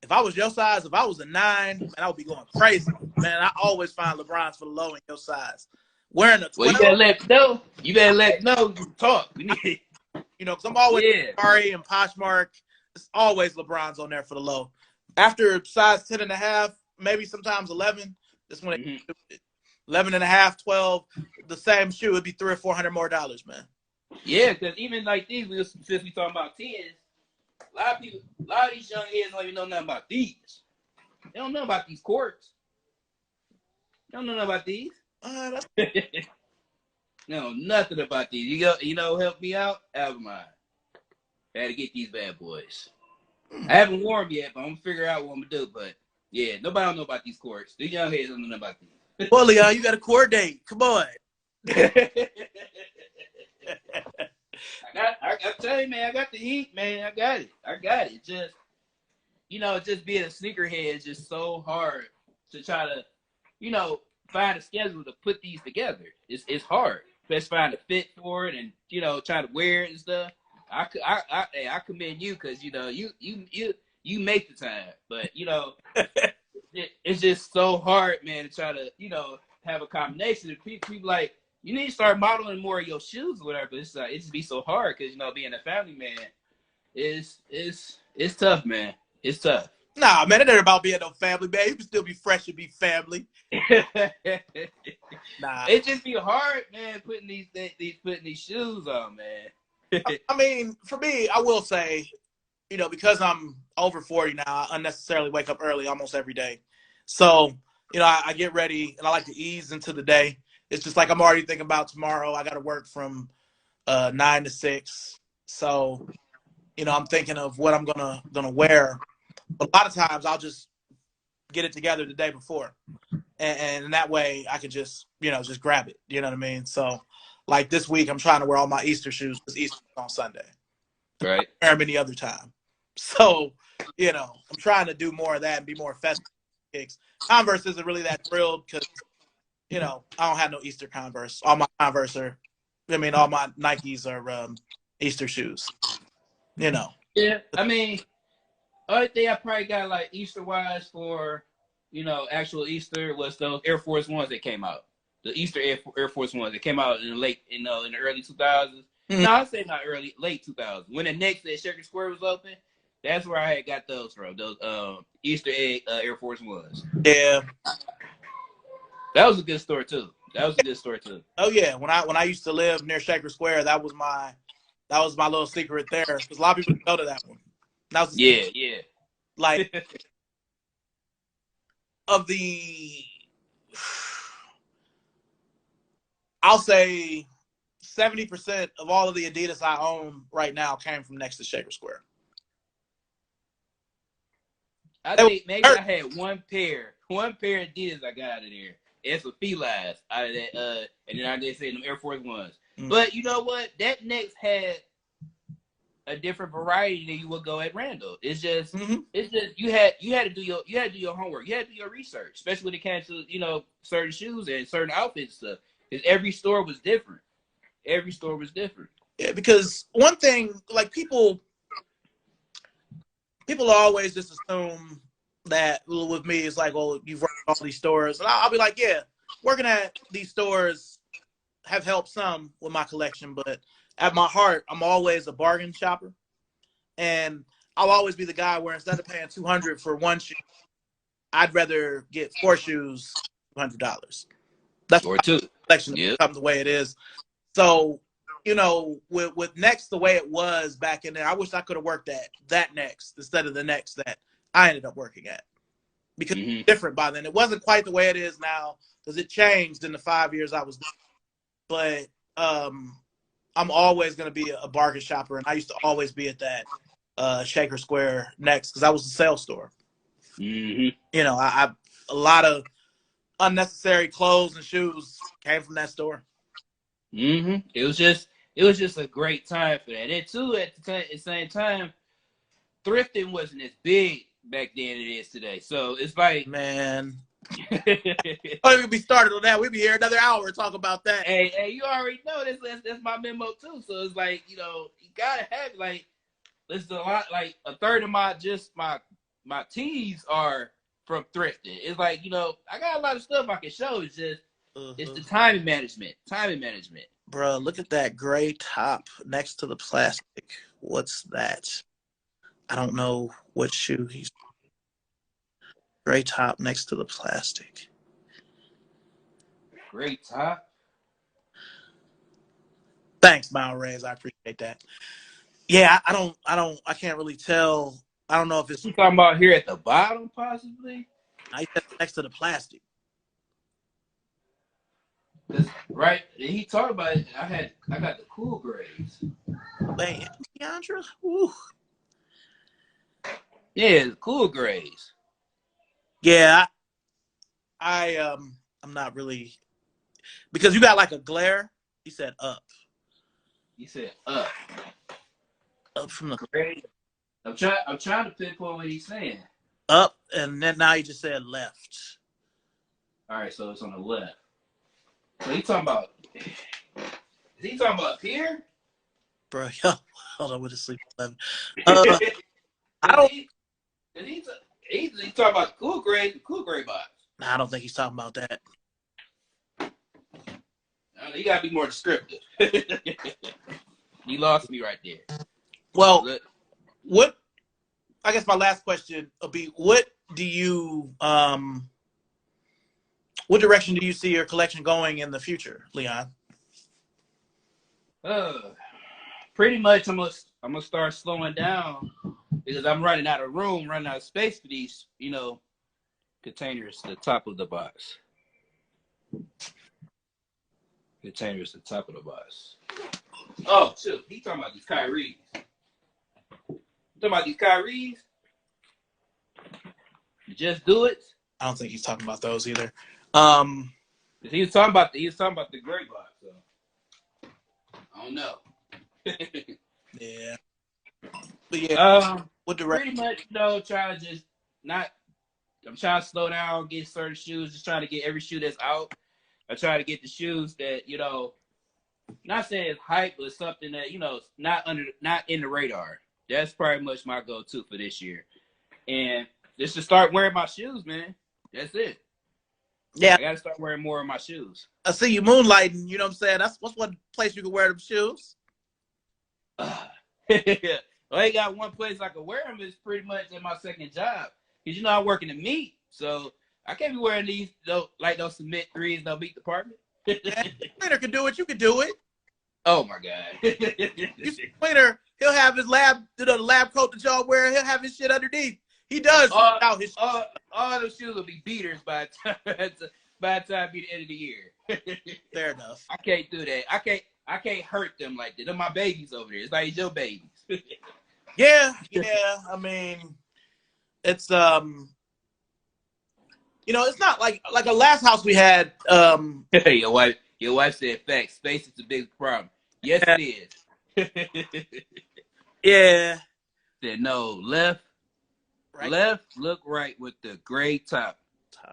if I was your size, if I was a 9, man, I would be going crazy. Man, I always find LeBrons for the low in your size. Wearing a 12. Well, you better let me know. You better let me know. Talk. We need, because I'm always Ari and Poshmark. It's always LeBrons on there for the low. After size 10.5, maybe sometimes 11. That's when it 11.5, 12, the same shoe would be $300 or $400 more, man. Yeah, because even like these, since we talking about 10s, a lot of these young heads don't even know nothing about these. They don't know about these courts. They don't know nothing about these. No, nothing about these. Help me out. Avalon. I had to get these bad boys. I haven't worn them yet, but I'm gonna figure out what I'm gonna do. But yeah, nobody don't know about these courts. These young heads don't know about these. Well, Leon, you got to coordinate. Come on. I tell you, man, I got the heat, man. I got it. Just being a sneakerhead is just so hard to try to, find a schedule to put these together. It's hard. Just find a fit for it and try to wear it and stuff. I commend you because you make the time, but it's just so hard, man, to try to have a combination. Of people like you need to start modeling more of your shoes or whatever. It's just be so hard because being a family man is tough, man. It's tough. Nah, man, it ain't about being no family, man. You can still be fresh and be family. Nah, it just be hard, man. Putting these shoes on, man. I mean, for me, I will say, because I'm over 40 now, I unnecessarily wake up early almost every day. So, I get ready and I like to ease into the day. It's just like I'm already thinking about tomorrow. I got to work from 9 to 6. So, I'm thinking of what I'm gonna wear. A lot of times I'll just get it together the day before. And that way I can just just grab it. You know what I mean? So, like this week, I'm trying to wear all my Easter shoes because Easter's on Sunday. Right. Wear them any other time. So, I'm trying to do more of that and be more festive. Kicks. Converse isn't really that thrilled because, I don't have no Easter Converse. All my Converse all my Nikes are Easter shoes. Yeah, I mean, only thing I probably got like Easter wise for, actual Easter was those Air Force Ones that came out. The Easter Air Force Ones that came out in the early 2000s. Mm-hmm. No, I'd say not early, late 2000s. When the next day Shaker Square was open, that's where I had got those from. Those Easter egg Air Force Ones. Yeah. That was a good store too. Oh yeah, when I used to live near Shaker Square, that was my little secret there because a lot of people didn't go to that one. That was yeah. Like of the, I'll say 70% of all of the Adidas I own right now came from next to Shaker Square. I think maybe I had one pair of Adidas I got out of there. It's a Felines out of that, and then I did say them Air Force Ones. Mm-hmm. But you know what? That next had a different variety than you would go at Randall. It's just you had to do your homework. You had to do your research, especially when it came to certain shoes and certain outfits and stuff. Because every store was different. Yeah, because one thing, like people always just assume that with me it's like, oh, you've worked at all these stores, and I'll be like, yeah, working at these stores have helped some with my collection, but at my heart, I'm always a bargain shopper, and I'll always be the guy where instead of paying $200 for one shoe, I'd rather get 4 shoes, $200. That's or 2. Collection becomes the way it is. So, with Next the way it was back in there, I wish I could have worked at that Next instead of the Next that I ended up working at, because it's different by then. It wasn't quite the way it is now because it changed in the 5 years I was there. But I'm always going to be a bargain shopper, and I used to always be at that Shaker Square Next because I was a sales store. Mm-hmm. I a lot of unnecessary clothes and shoes came from that store. Mm-hmm. It was just a great time for that. And too, at the same time, thrifting wasn't as big back then it is today. So it's like, man, don't even be started on that. We'd be here another hour to talk about that. Hey, you already know that's my memo too. So it's like, you gotta have like, this is a lot, like a third of my tees are from thrifting. It's like, I got a lot of stuff I can show. It's just it's the time management. Bro, look at that gray top next to the plastic. What's that? I don't know what shoe he's. Gray top next to the plastic. Gray top. Thanks, Mile Reyes. I appreciate that. Yeah, I can't really tell. I don't know if it's. You talking about here at the bottom, possibly? I said next to the plastic. Right. He talked about it. I got the cool grays. Man, Deandra. Ooh. Yeah, the cool grays. Yeah, I'm not really, because you got like a glare. He said up. He said up. Up from the gray. I'm trying to pinpoint what he's saying. Up, and then now he just said left. All right, so it's on the left. So he talking about? Is he talking about here? Bro, yo, hold on, with the sleep 11. I don't. He talking about cool gray box. Nah, I don't think he's talking about that. You gotta be more descriptive. You lost me right there. Well, what? I guess my last question will be: what do you what direction do you see your collection going in the future, Leon? Pretty much, I'm gonna start slowing down because I'm running out of room, running out of space for these, containers. The top of the box. Containers. The top of the box. Oh, shoot. He talking about these Kyries. Just do it. I don't think he's talking about those either. He was talking about the gray box. So I don't know. Yeah. But yeah, what Pretty direction? much, trying to just not. I'm trying to slow down, get certain shoes, just trying to get every shoe that's out. I try to get the shoes that not saying it's hype, but something that not in the radar. That's pretty much my go-to for this year, and just to start wearing my shoes, man. That's it. Yeah, I gotta start wearing more of my shoes. I see you moonlighting. You know what I'm saying? What's one place you can wear them shoes. I ain't got one place I can wear them. Is pretty much in my second job, because I work in the meat, so I can't be wearing these those submit threes, no meat department. Yeah, Cleaner can do it. You can do it. Oh my god! You see Cleaner, he'll have his the lab coat that y'all wear. He'll have his shit underneath. He does out his. All those shoes will be beaters by the time be the end of the year. Fair enough. I can't do that. I can't hurt them like that. They're my babies over there. It's like your babies. Yeah. I mean, it's it's not like a last house we had. Your wife said facts. Space is a big problem. Yes, it is. Yeah. Said no. Left, look right with the gray top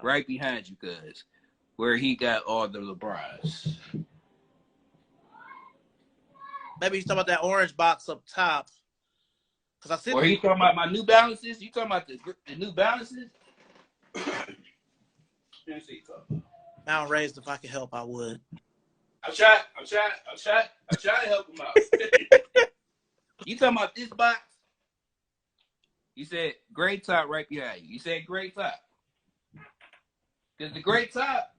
right behind you, cuz where he got all the LeBrons. Maybe he's talking about that orange box up top. Cause I see. Or he talking about my New Balances? You talking about the New Balances? Let me see. Mount raised. If I could help, I would. I'm trying to help him out. You talking about this box? You said gray top right behind you. You said gray top. Because the gray top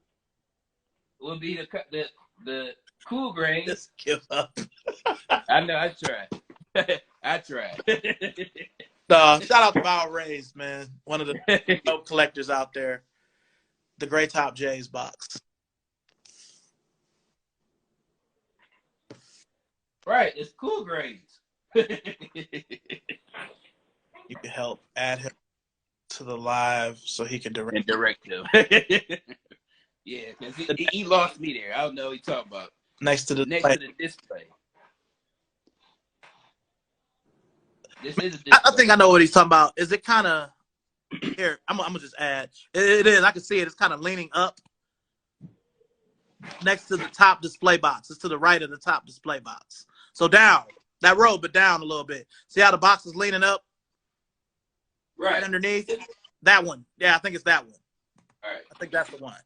will be the cool grade. Just give up. I know. I tried. I tried. Shout out to Mount raised, man. One of the dope collectors out there. The gray top J's box. Right, it's cool grades. You can help add him to the live so he can direct him. Yeah, because he lost me there. I don't know what he's talking about. Next to the display. This is a display. I think I know what he's talking about. Is it kind of here? I'm gonna just add. It is. I can see it. It's kind of leaning up next to the top display box. It's to the right of the top display box. So down that row, but down a little bit. See how the box is leaning up? Right underneath. That one. Yeah, I think it's that one. All right. I think that's the one.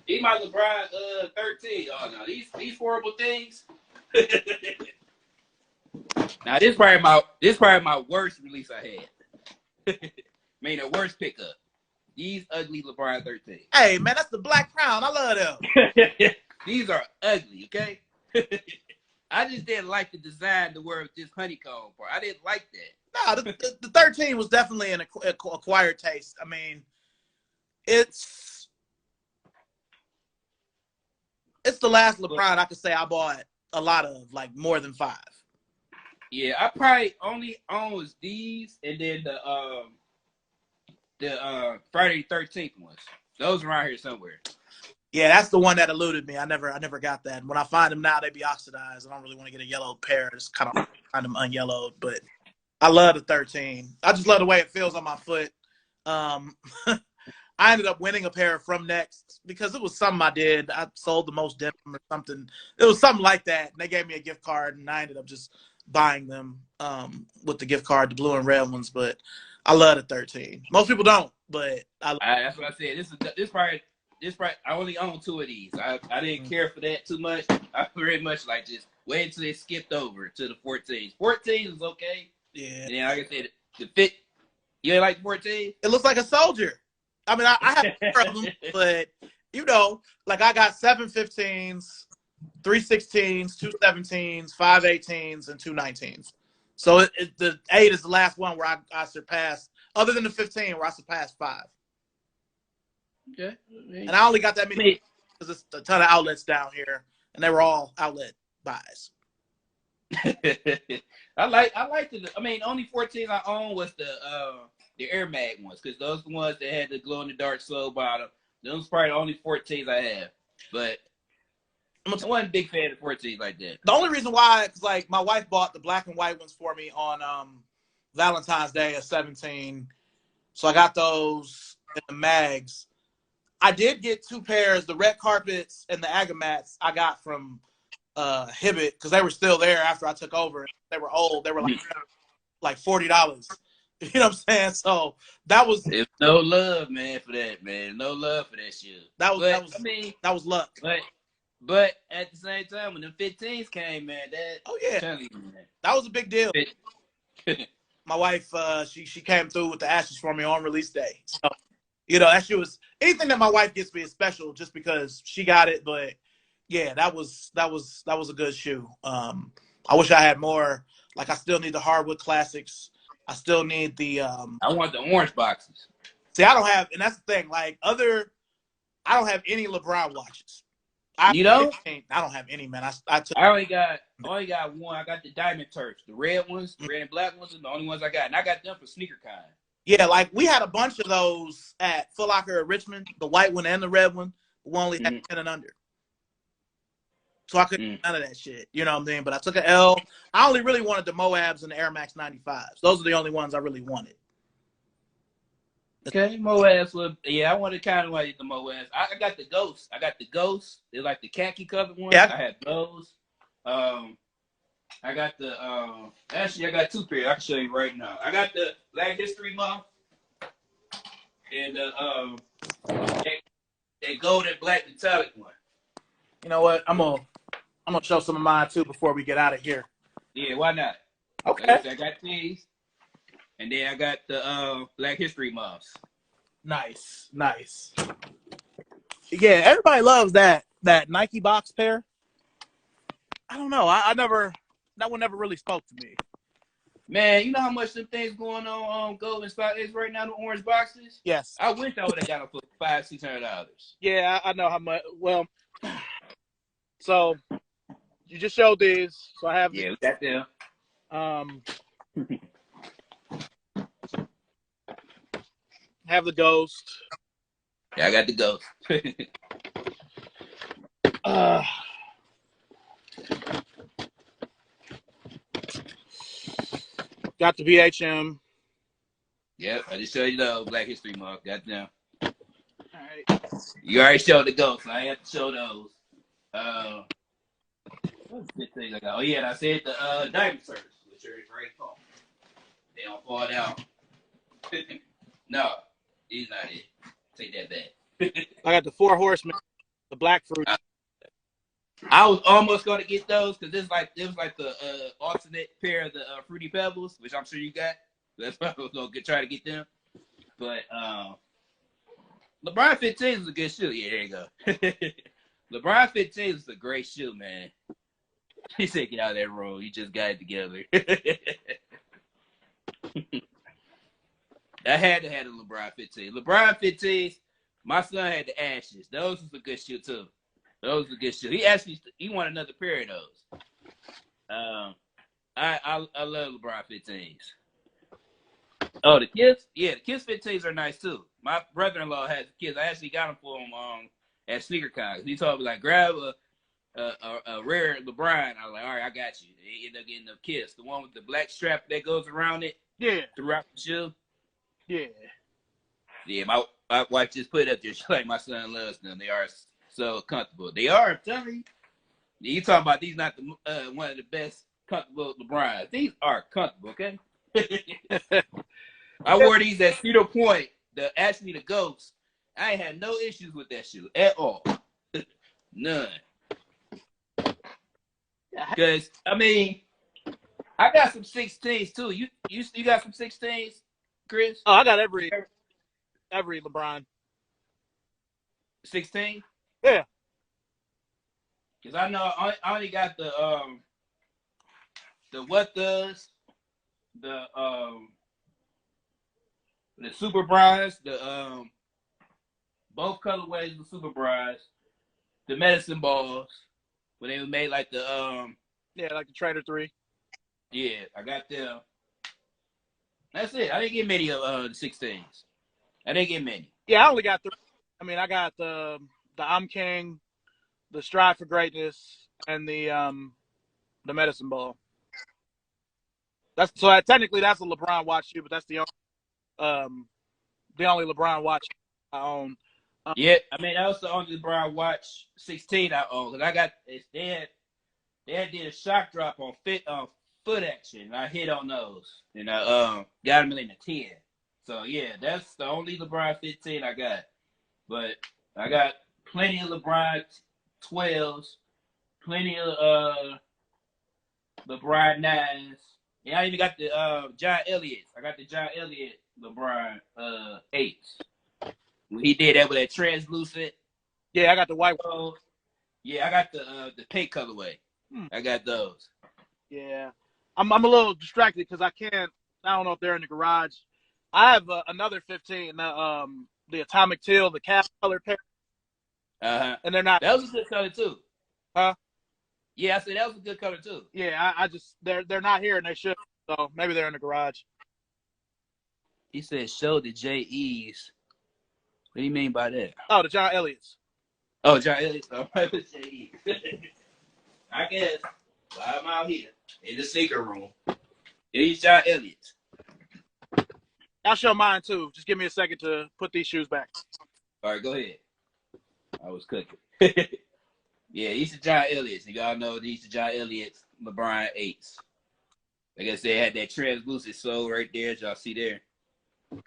He my LeBron 13. Oh no, these horrible things. Now this probably my worst release I had. I mean the worst pickup. These ugly LeBron 13. Hey man, that's the Black Crown. I love them. These are ugly, okay? I just didn't like the design, the word this honeycomb part. I didn't like that. No, the 13 was definitely an acquired taste. I mean, it's the last LeBron I could say I bought a lot of, like more than 5. Yeah, I probably only owns these and then the Friday the 13th ones. Those are around here somewhere. Yeah, that's the one that eluded me. I never got that. And when I find them now, they be oxidized. I don't really want to get a yellow pair. It's kind of find them unyellowed, but I love the 13. I just love the way it feels on my foot. I ended up winning a pair from Next because it was something I did. I sold the most denim or something. It was something like that. And they gave me a gift card, and I ended up just buying them with the gift card, the blue and red ones. But I love the 13. Most people don't, but that's what I said. This probably I only own 2 of these. I didn't care for that too much. I pretty much like just wait until they skipped over to the 14s. 14s was okay. Yeah. And then like I said, the fit. You ain't like 14? It looks like a soldier. I mean, I have a pair of them, but like I got 7 15s, 3 16s, 2 17s, 5 18s, and 2 19s. So the 8 is the last one where I surpassed, other than the 15 where I surpassed 5. Okay. And I only got that many because it's a ton of outlets down here, and they were all outlet buys. I like the. I mean, only 14s I own was the Air Mag ones because those the ones that had the glow in the dark sole bottom Those are probably the only 14s I have. But I wasn't a big fan of 14s like that. The only reason why, because like my wife bought the black and white ones for me on Valentine's Day of 17. So I got those in the mags. I did get 2 pairs, the red carpets and the Agamats I got from Hibbett, because they were still there after I took over. They were old. They were like $40. You know what I'm saying? So that was no love, man, for that, man. No love for that shit. That was luck. But at the same time, when the 15s came, man, that was a big deal. My wife, she came through with the ashes for me on release day. So, you know, that shit was anything that my wife gets me is special just because she got it. But yeah, that was a good shoe. I wish I had more. Like, I still need the hardwood classics. I still need the. I want the orange boxes. See, I don't have, and that's the thing. Like I don't have any LeBron watches. You don't? I don't have any, man. I only got one. I got the diamond Turks, the red ones, the red and black ones are the only ones I got, and I got them for sneaker kind. Yeah, like we had a bunch of those at Foot Locker at Richmond, the white one and the red one. The one only had 10 and under. So I couldn't do none of that shit. You know what I'm saying? But I took an L. I only really wanted the Moabs and the Air Max 95s. Those are the only ones I really wanted. Okay, Moabs. I wanted kind of like the Moabs. I got the Ghosts. They're like the khaki covered ones. Yeah. I had those. I got the actually I got 2 pairs. I can show you right now. I got the Black History Month and the that gold and black metallic one. You know what? I'm gonna show some of mine too before we get out of here. Yeah, why not? Okay. Like I got these. And then I got the Black History Months. Nice. Yeah, everybody loves that Nike box pair. I don't know. That one never really spoke to me. Man, you know how much them things going on Gold and Spot is right now, the orange boxes? Yes. I wish I would have got them for $500-$600. Yeah, I know how much. Well, so you just showed these. So I have. Yeah, we got them. Have the Ghost. Yeah, I got the Ghost. Got the BHM. Yep, I just showed you those Black History Month. Got them. All right. You already showed the Ghost, so I have to show those. What's the thing I got? Oh yeah, and I said the diamond surfers, which are very tall. They don't fall down. No, he's not it. Take that back. I got the 4 Horsemen, the Black Fruit. I was almost going to get those because it was like the alternate pair of the Fruity Pebbles, which I'm sure you got. That's why I was going to try to get them. But LeBron 15 is a good shoe. Yeah, there you go. LeBron 15 is a great shoe, man. He said, "Get out of that room. You just got it together." I had to have the LeBron 15. LeBron 15, my son had the Ashes. Those was a good shoe too. Those were good shoes. He wanted another pair of those. I love LeBron 15s. Oh, the Kiss? Yeah, the Kiss 15s are nice too. My brother-in-law has the Kiss. I actually got them for him at SneakerCon. He told me like grab a rare LeBron. I was like, all right, I got you. They ended up getting the Kiss, the one with the black strap that goes around it. Yeah. Throughout the shoe. Yeah. Yeah, my wife just put it up there. She's like, my son loves them. They are so comfortable. They are, I'm telling you. You talking about these not the one of the best comfortable LeBron. These are comfortable, okay? I wore these at Cedar Point, actually the Ghost. I ain't had no issues with that shoe at all. None. Because, I mean, I got some 16s too. You got some 16s, Chris? Oh, I got every LeBron. 16? Yeah. Because I know I only got the What Does, the Super Brides, the both colorways of Super Brides, the Medicine Balls, when they were made like the yeah, like the Trader 3. Yeah, I got them. That's it. I didn't get many of the 16s. I didn't get many. Yeah, I only got 3. I mean, I got the I'm King, the Strive for Greatness, and the Medicine Ball. That's so technically that's a LeBron watch shoe, but that's the only LeBron watch I own. Yeah, I mean that was the only LeBron watch 16 I own because I got they did a shock drop on foot action. And I hit on those and I got them in the 10. So yeah, that's the only LeBron 15 I got. But I got plenty of LeBron 12s, plenty of LeBron 9s. And I even got the John Elliott's. I got the John Elliott LeBron 8s. When he did that with that translucent. Yeah, I got the white. Yeah, I got the pink colorway. I got those. Yeah, I'm a little distracted because I don't know if they're in the garage. I have another 15, the Atomic Teal, the cap color pair. And they're not. That was a good color too. Huh? Yeah, I said that was a good color too. Yeah, I just they're not here and they should. So maybe they're in the garage. He said show the JEs. What do you mean by that? Oh, the John Elliott's. Oh, John Elliott's. Oh, JEs. I guess. Well, I'm out here in the sneaker room. These John Elliott's. I'll show mine too. Just give me a second to put these shoes back. All right, go ahead. I was cooking. Yeah, these are John Elliott's. You all know these are John Elliott's LeBron 8s. Like I said, they had that translucent sole right there, as y'all see there. A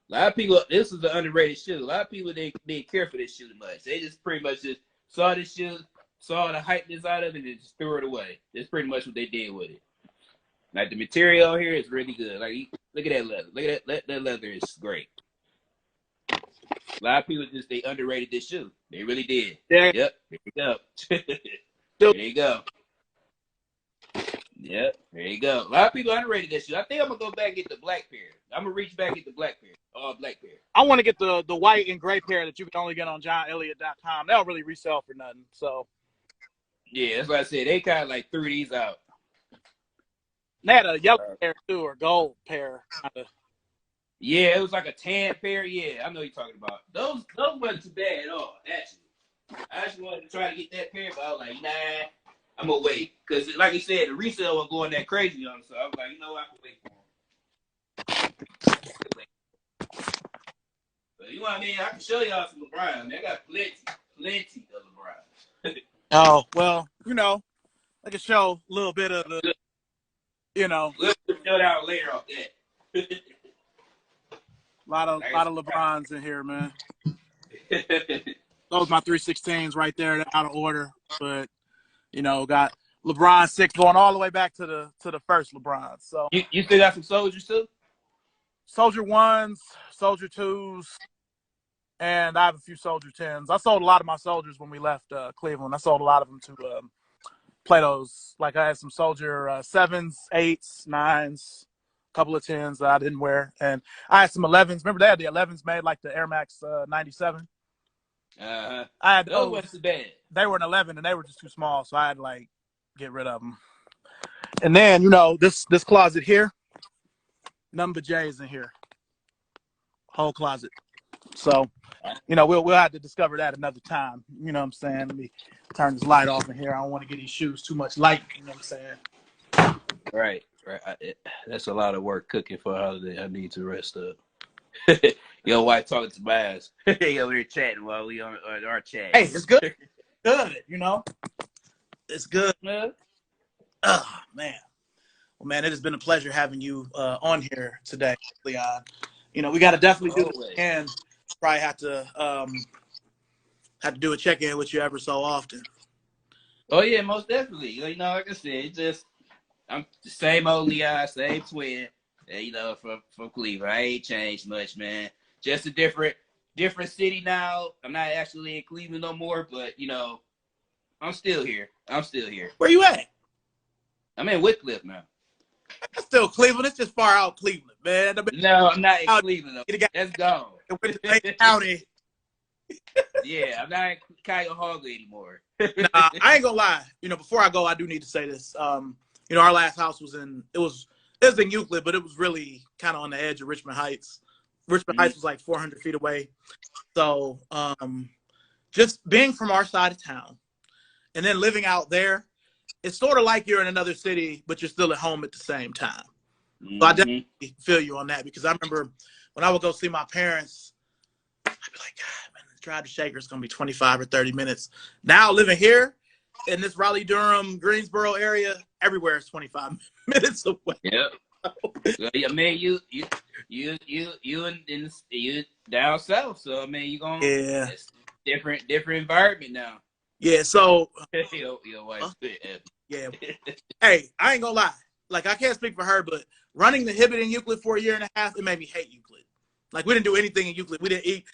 lot of people, this is an underrated shoe. A lot of people, they didn't care for this shoe too much. They just pretty much just saw this shoe, saw the hypeness out of it, and just threw it away. That's pretty much what they did with it. Like, the material here is really good. Like, look at that leather. Look at that. That leather is great. A lot of people they underrated this shoe. They really did. Yeah. Yep. There you go. There you go. Yep. There you go. A lot of people underrated this shoe. I think I'm gonna go back and get the black pair. I'm gonna reach back and get the black pair. Black pair. I want to get the white and gray pair that you can only get on JohnElliott.com. They don't really resell for nothing. So. Yeah, that's what I said. They kind of like threw these out. They had a yellow pair too, or gold pair. Kinda. Yeah, it was like a tan pair. Yeah, I know what you're talking about. Those wasn't too bad at all, actually. I just wanted to try to get that pair, but I was like, nah, I'm going to wait. Because, like you said, the resale was going that crazy on them. So I was like, you know what, I can wait for them. But you know what I mean? I can show y'all some LeBron. They got plenty of LeBron. Oh, well, you know, I can show a little bit of the, you know. We'll show out later off that. A lot of LeBrons in here, man. Those my 316s right there. They're out of order, but you know, got LeBron 6 going all the way back to the first LeBron. So you still got some Soldiers too? Soldier 1s, Soldier 2s, and I have a few Soldier 10s. I sold a lot of my Soldiers when we left Cleveland. I sold a lot of them to play those. Like I had some Soldier 7s, 8s, 9s. Couple of 10s that I didn't wear, and I had some 11s. Remember they had the 11s made like the Air Max 97. I had those wasn't bad. They were an 11 and they were just too small, so I had to like get rid of them. And then you know this closet here, none but J's in here, whole closet. So you know we'll have to discover that another time. You know what I'm saying? Let me turn this light off in here. I don't want to get these shoes too much light. You know what I'm saying? Right. That's a lot of work cooking for a holiday. I need to rest up. Yo, wife talking to my ass. Hey, over here chatting while we on our chat. Hey, it's good. Good, you know. It's good. Man. Oh, man. Well, man, it has been a pleasure having you on here today, Leon. You know, we got to definitely do this again. Probably have to do a check-in with you ever so often. Oh, yeah, most definitely. You know, like I said, I'm the same old Leon, same twin, you know, from Cleveland. I ain't changed much, man. Just a different city now. I'm not actually in Cleveland no more, but, you know, I'm still here. Where you at? I'm in Wickliffe now. That's still Cleveland. It's just far out Cleveland, man. No, I'm not in Cleveland. That's gone. County. Yeah, I'm not in Cuyahoga anymore. Nah, I ain't gonna lie. You know, before I go, I do need to say this. You know, our last house was in Euclid, but it was really kind of on the edge of Richmond Heights. Richmond Mm-hmm. Heights was like 400 feet away. So just being from our side of town and then living out there, it's sort of like you're in another city, but you're still at home at the same time. So I Mm-hmm. definitely feel you on that because I remember when I would go see my parents, I'd be like, God, man, the drive to Shaker is going to be 25 or 30 minutes. Now living here in this Raleigh, Durham, Greensboro area, everywhere is 25 minutes away. Yeah. Well, I mean, you down south, so I mean, you gonna Yeah. it's different environment now. Yeah. So, Your wife's fit. yeah. Hey, I ain't gonna lie. Like, I can't speak for her, but running the Hibbett in Euclid for a year and a half, it made me hate Euclid. Like, we didn't do anything in Euclid. We didn't eat.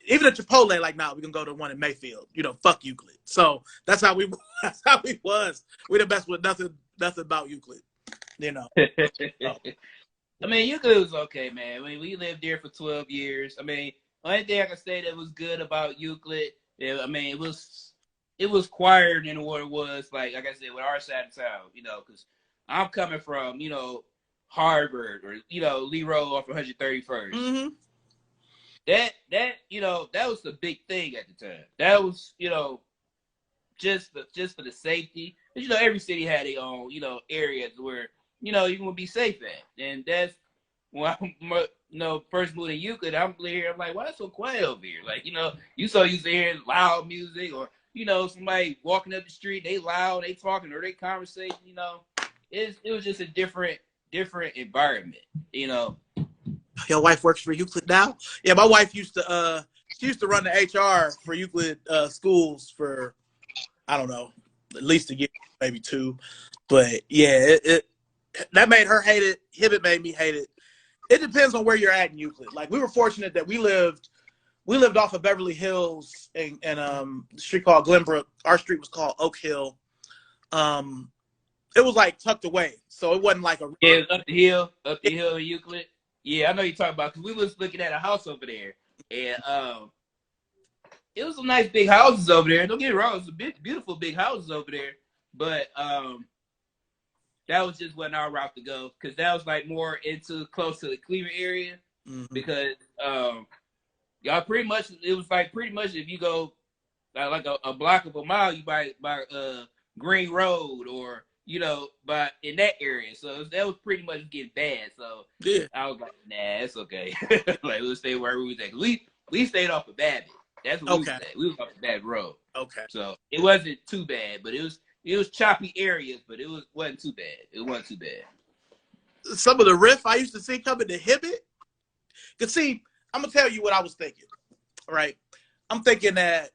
Even at Chipotle, like, nah, we can go to one in Mayfield. Fuck Euclid. So that's how we. That's how we was. We the best with nothing about Euclid. So. I mean, Euclid was okay, man. I mean, we lived there for 12 years. I mean, only thing I can say that was good about Euclid, I mean, it was quieter than what it was, like I said, with our side of town, because I'm coming from, Harvard or, Lee Road off 131st. Mm-hmm. That was the big thing at the time. That was, just for the safety. But, every city had their own, areas where, you're going to be safe at. And that's when I first moved to Euclid, I'm like, why it's so quiet over here? Like, you so used to hearing loud music or, somebody walking up the street, they loud, they talking or they conversation, it was just a different environment, Your wife works for Euclid now? Yeah, my wife used to run the HR for Euclid schools for, I don't know, at least a year, maybe two. But yeah, that made her hate it. Hibbett made me hate it. It depends on where you're at in Euclid. Like, we were fortunate that we lived off of Beverly Hills and a street called Glenbrook. Our street was called Oak Hill. It was like tucked away, so it wasn't like up the hill in Euclid. Yeah, I know you're talking about because we was looking at a house over there, and it was some nice big houses over there. Don't get me wrong, it was beautiful big houses over there, but that was just wasn't our route to go because that was like more close to the Cleveland area. Mm-hmm. Because y'all pretty much if you go like a block of a mile, you by Green Road or but in that area. So that was pretty much getting bad. So yeah, I was like, nah, it's okay. Like, we'll stay where we was at. We stayed off of Babbitt. That's what we was at. We was off the Babbitt Road. Okay. So it wasn't too bad, but it was choppy areas, but wasn't too bad. It wasn't too bad. Some of the riff I used to see coming to Hibbett. Cause see, I'm gonna tell you what I was thinking. Right. I'm thinking that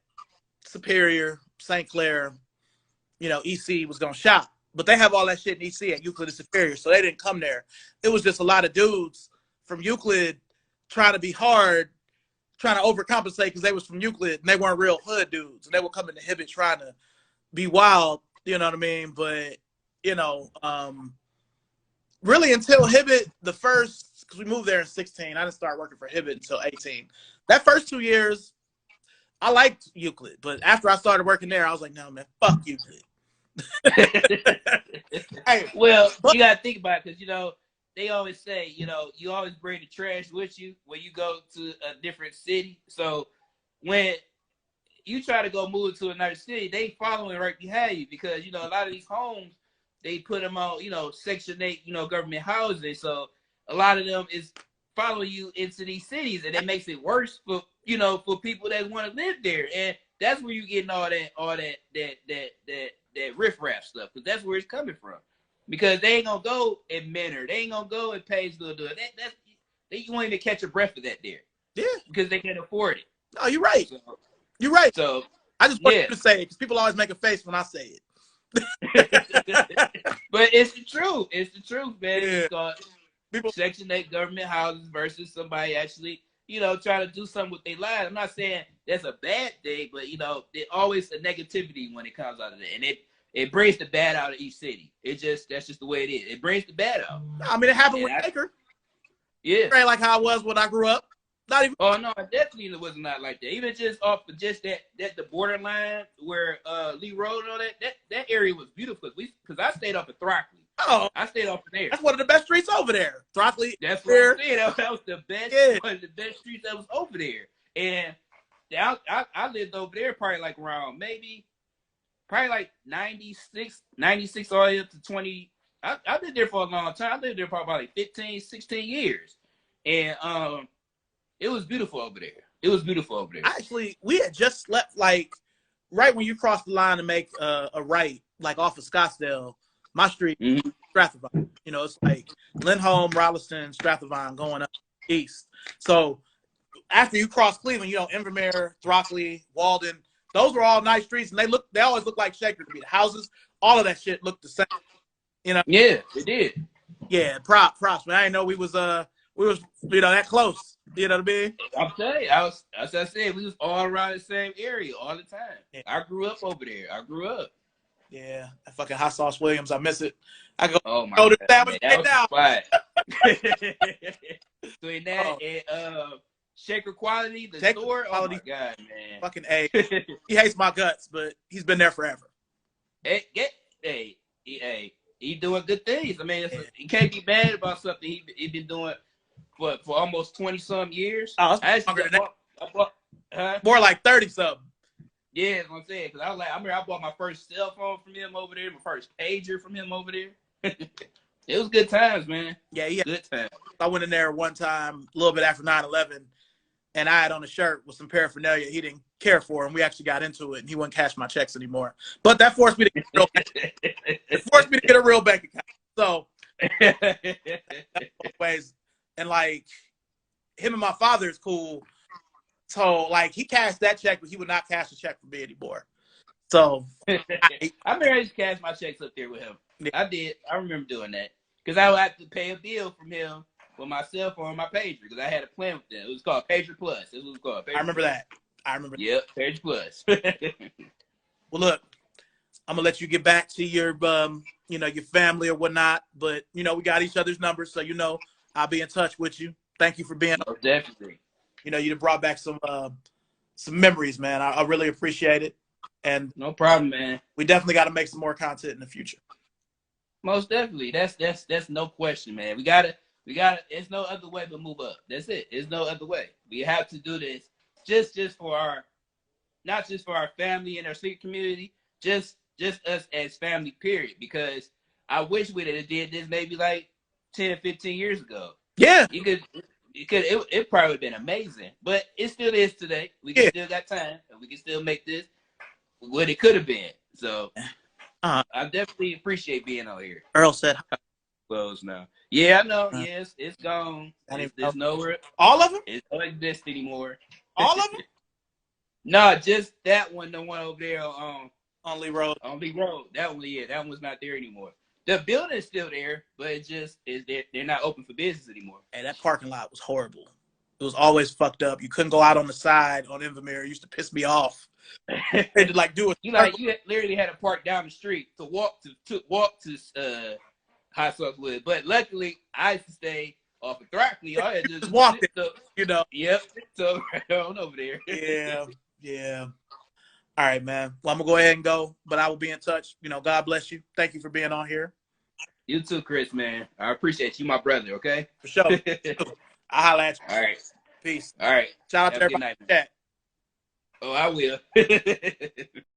Superior, St. Clair, EC was gonna shop. But they have all that shit in EC at Euclid and Superior, so they didn't come there. It was just a lot of dudes from Euclid trying to be hard, trying to overcompensate because they was from Euclid and they weren't real hood dudes. And they were coming to Hibbett trying to be wild, you know what I mean? But, really until Hibbett, because we moved there in 16, I didn't start working for Hibbett until 18. That first 2 years, I liked Euclid. But after I started working there, I was like, no, man, fuck Euclid. Hey, well, you gotta think about it because they always say you always bring the trash with you when you go to a different city. So when you try to go move to another city, they following right behind you because a lot of these homes they put them on Section 8 government housing. So a lot of them is following you into these cities, and it makes it worse for for people that want to live there, and that's where you getting all that riffraff stuff because that's where it's coming from. Because they ain't gonna go in Menor, they ain't gonna go in Painesville. You won't even catch a breath of that there. Yeah, because they can't afford it. No, you're right. You're right. So I just want you to say it because people always make a face when I say it. But it's the truth. It's the truth, man. Yeah. It's called Section 8 government houses versus somebody actually trying to do something with their lives. I'm not saying that's a bad thing, but there's always a negativity when it comes out of it, and it brings the bad out of each city. That's just the way it is. It brings the bad out. I mean, it happened with Baker. Yeah, right, like how I was when I grew up. Not even. Oh no, definitely it was not like that. Even just off of just that the borderline where Lee Road and all that area was beautiful because I stayed up at Throckley. Oh, I stayed over there. that's one of the best streets over there. Throckley. That's what There. I'm saying. That was the best, Yeah. one of the best streets that was over there. And I lived over there probably like around probably like 96 all the way up to 20. I lived there for a long time. I lived there for about like 15, 16 years. And it was beautiful over there. It was beautiful over there. Actually, we had just left, like, right when you cross the line to make a right, like off of Scottsdale, my street, Mm-hmm. Strathvine. You know, it's like Lindholm, Rolliston, Strathvine going up east. So after you cross Cleveland, you know, Invermere, Throckley, Walden, those were all nice streets, and they always look like Shaker to me. The houses, all of that shit looked the same. You know? Yeah, it did. Yeah, props, man. I didn't know we was you know, that close. You know what I mean? I'm telling you, as I said, we was all around the same area all the time. Yeah. I grew up over there. I grew up. Yeah, that fucking Hot Sauce Williams, I miss it. I go, Oh my go to God, sandwich man, that right now. was the spot. Between that and Shaker Quality, the Shaker store. Quality. Oh my God, man. Fucking A. He hates my guts, but he's been there forever. Hey, he doing good things. I mean, you can't be mad about something he been doing for almost 20-some years. Oh, it's longer than that. I bought, huh? More like 30-something. Yeah, that's what I'm saying. Because I remember I bought my first cell phone from him over there, my first pager from him over there. It was good times, man. Yeah, Good times. I went in there one time, a little bit after 9/11, and I had on a shirt with some paraphernalia he didn't care for, and we actually got into it, and he wouldn't cash my checks anymore. But that forced me to get a real bank account. So, ways, and like him and my father is cool. So, like, he cashed that check, but he would not cash a check for me anymore. So, I remember I used to cash my checks up there with him. Yeah. I did. I remember doing that. Because I would have to pay a bill from him with my cell phone and my pager. Because I had a plan with them. It was called Pager Plus. It was called Pager I remember Plus. that. I remember Yep, Pager Plus. Well, look, I'm going to let you get back to your, you know, your family or whatnot. But, you know, we got each other's numbers. So, you know, I'll be in touch with you. Thank you for being Oh, definitely. You know, you brought back some memories, man. I really appreciate it. And no problem, man. We definitely got to make some more content in the future. Most definitely. That's no question, man. We gotta. It's no other way but move up. That's it. It's no other way. We have to do this just for not just for our family and our sleep community, just us as family, period. Because I wish we'd have did this maybe like 10, 15 years ago. Yeah. It probably would have been amazing. But it still is today. We still got time, and we can still make this what it could have been. So I definitely appreciate being out here. Earl said close now. Yeah, I know. Yes, it's gone. It's nowhere. All of them? It don't exist anymore. All of them? No, just that one. The one over there on Lee Road. On Lee Road. That one, yeah, that one's not there anymore. The building's still there, but it just is they're not open for business anymore. Hey, that parking lot was horrible. It was always fucked up. You couldn't go out on the side on Invermere. It used to piss me off. To like do it. You literally had to park down the street to walk to Hot Sauce Wood. But luckily, I used to stay off of Throckley. I had to just walk it, you know. Yep. So right on over there. Yeah. All right, man. Well, I'm gonna go ahead and go, but I will be in touch. You know, God bless you. Thank you for being on here. You too, Chris, man. I appreciate you, my brother. Okay. For sure. I'll holla at you. All right. Peace. All right. Shout out to everybody in the chat. Oh, I will.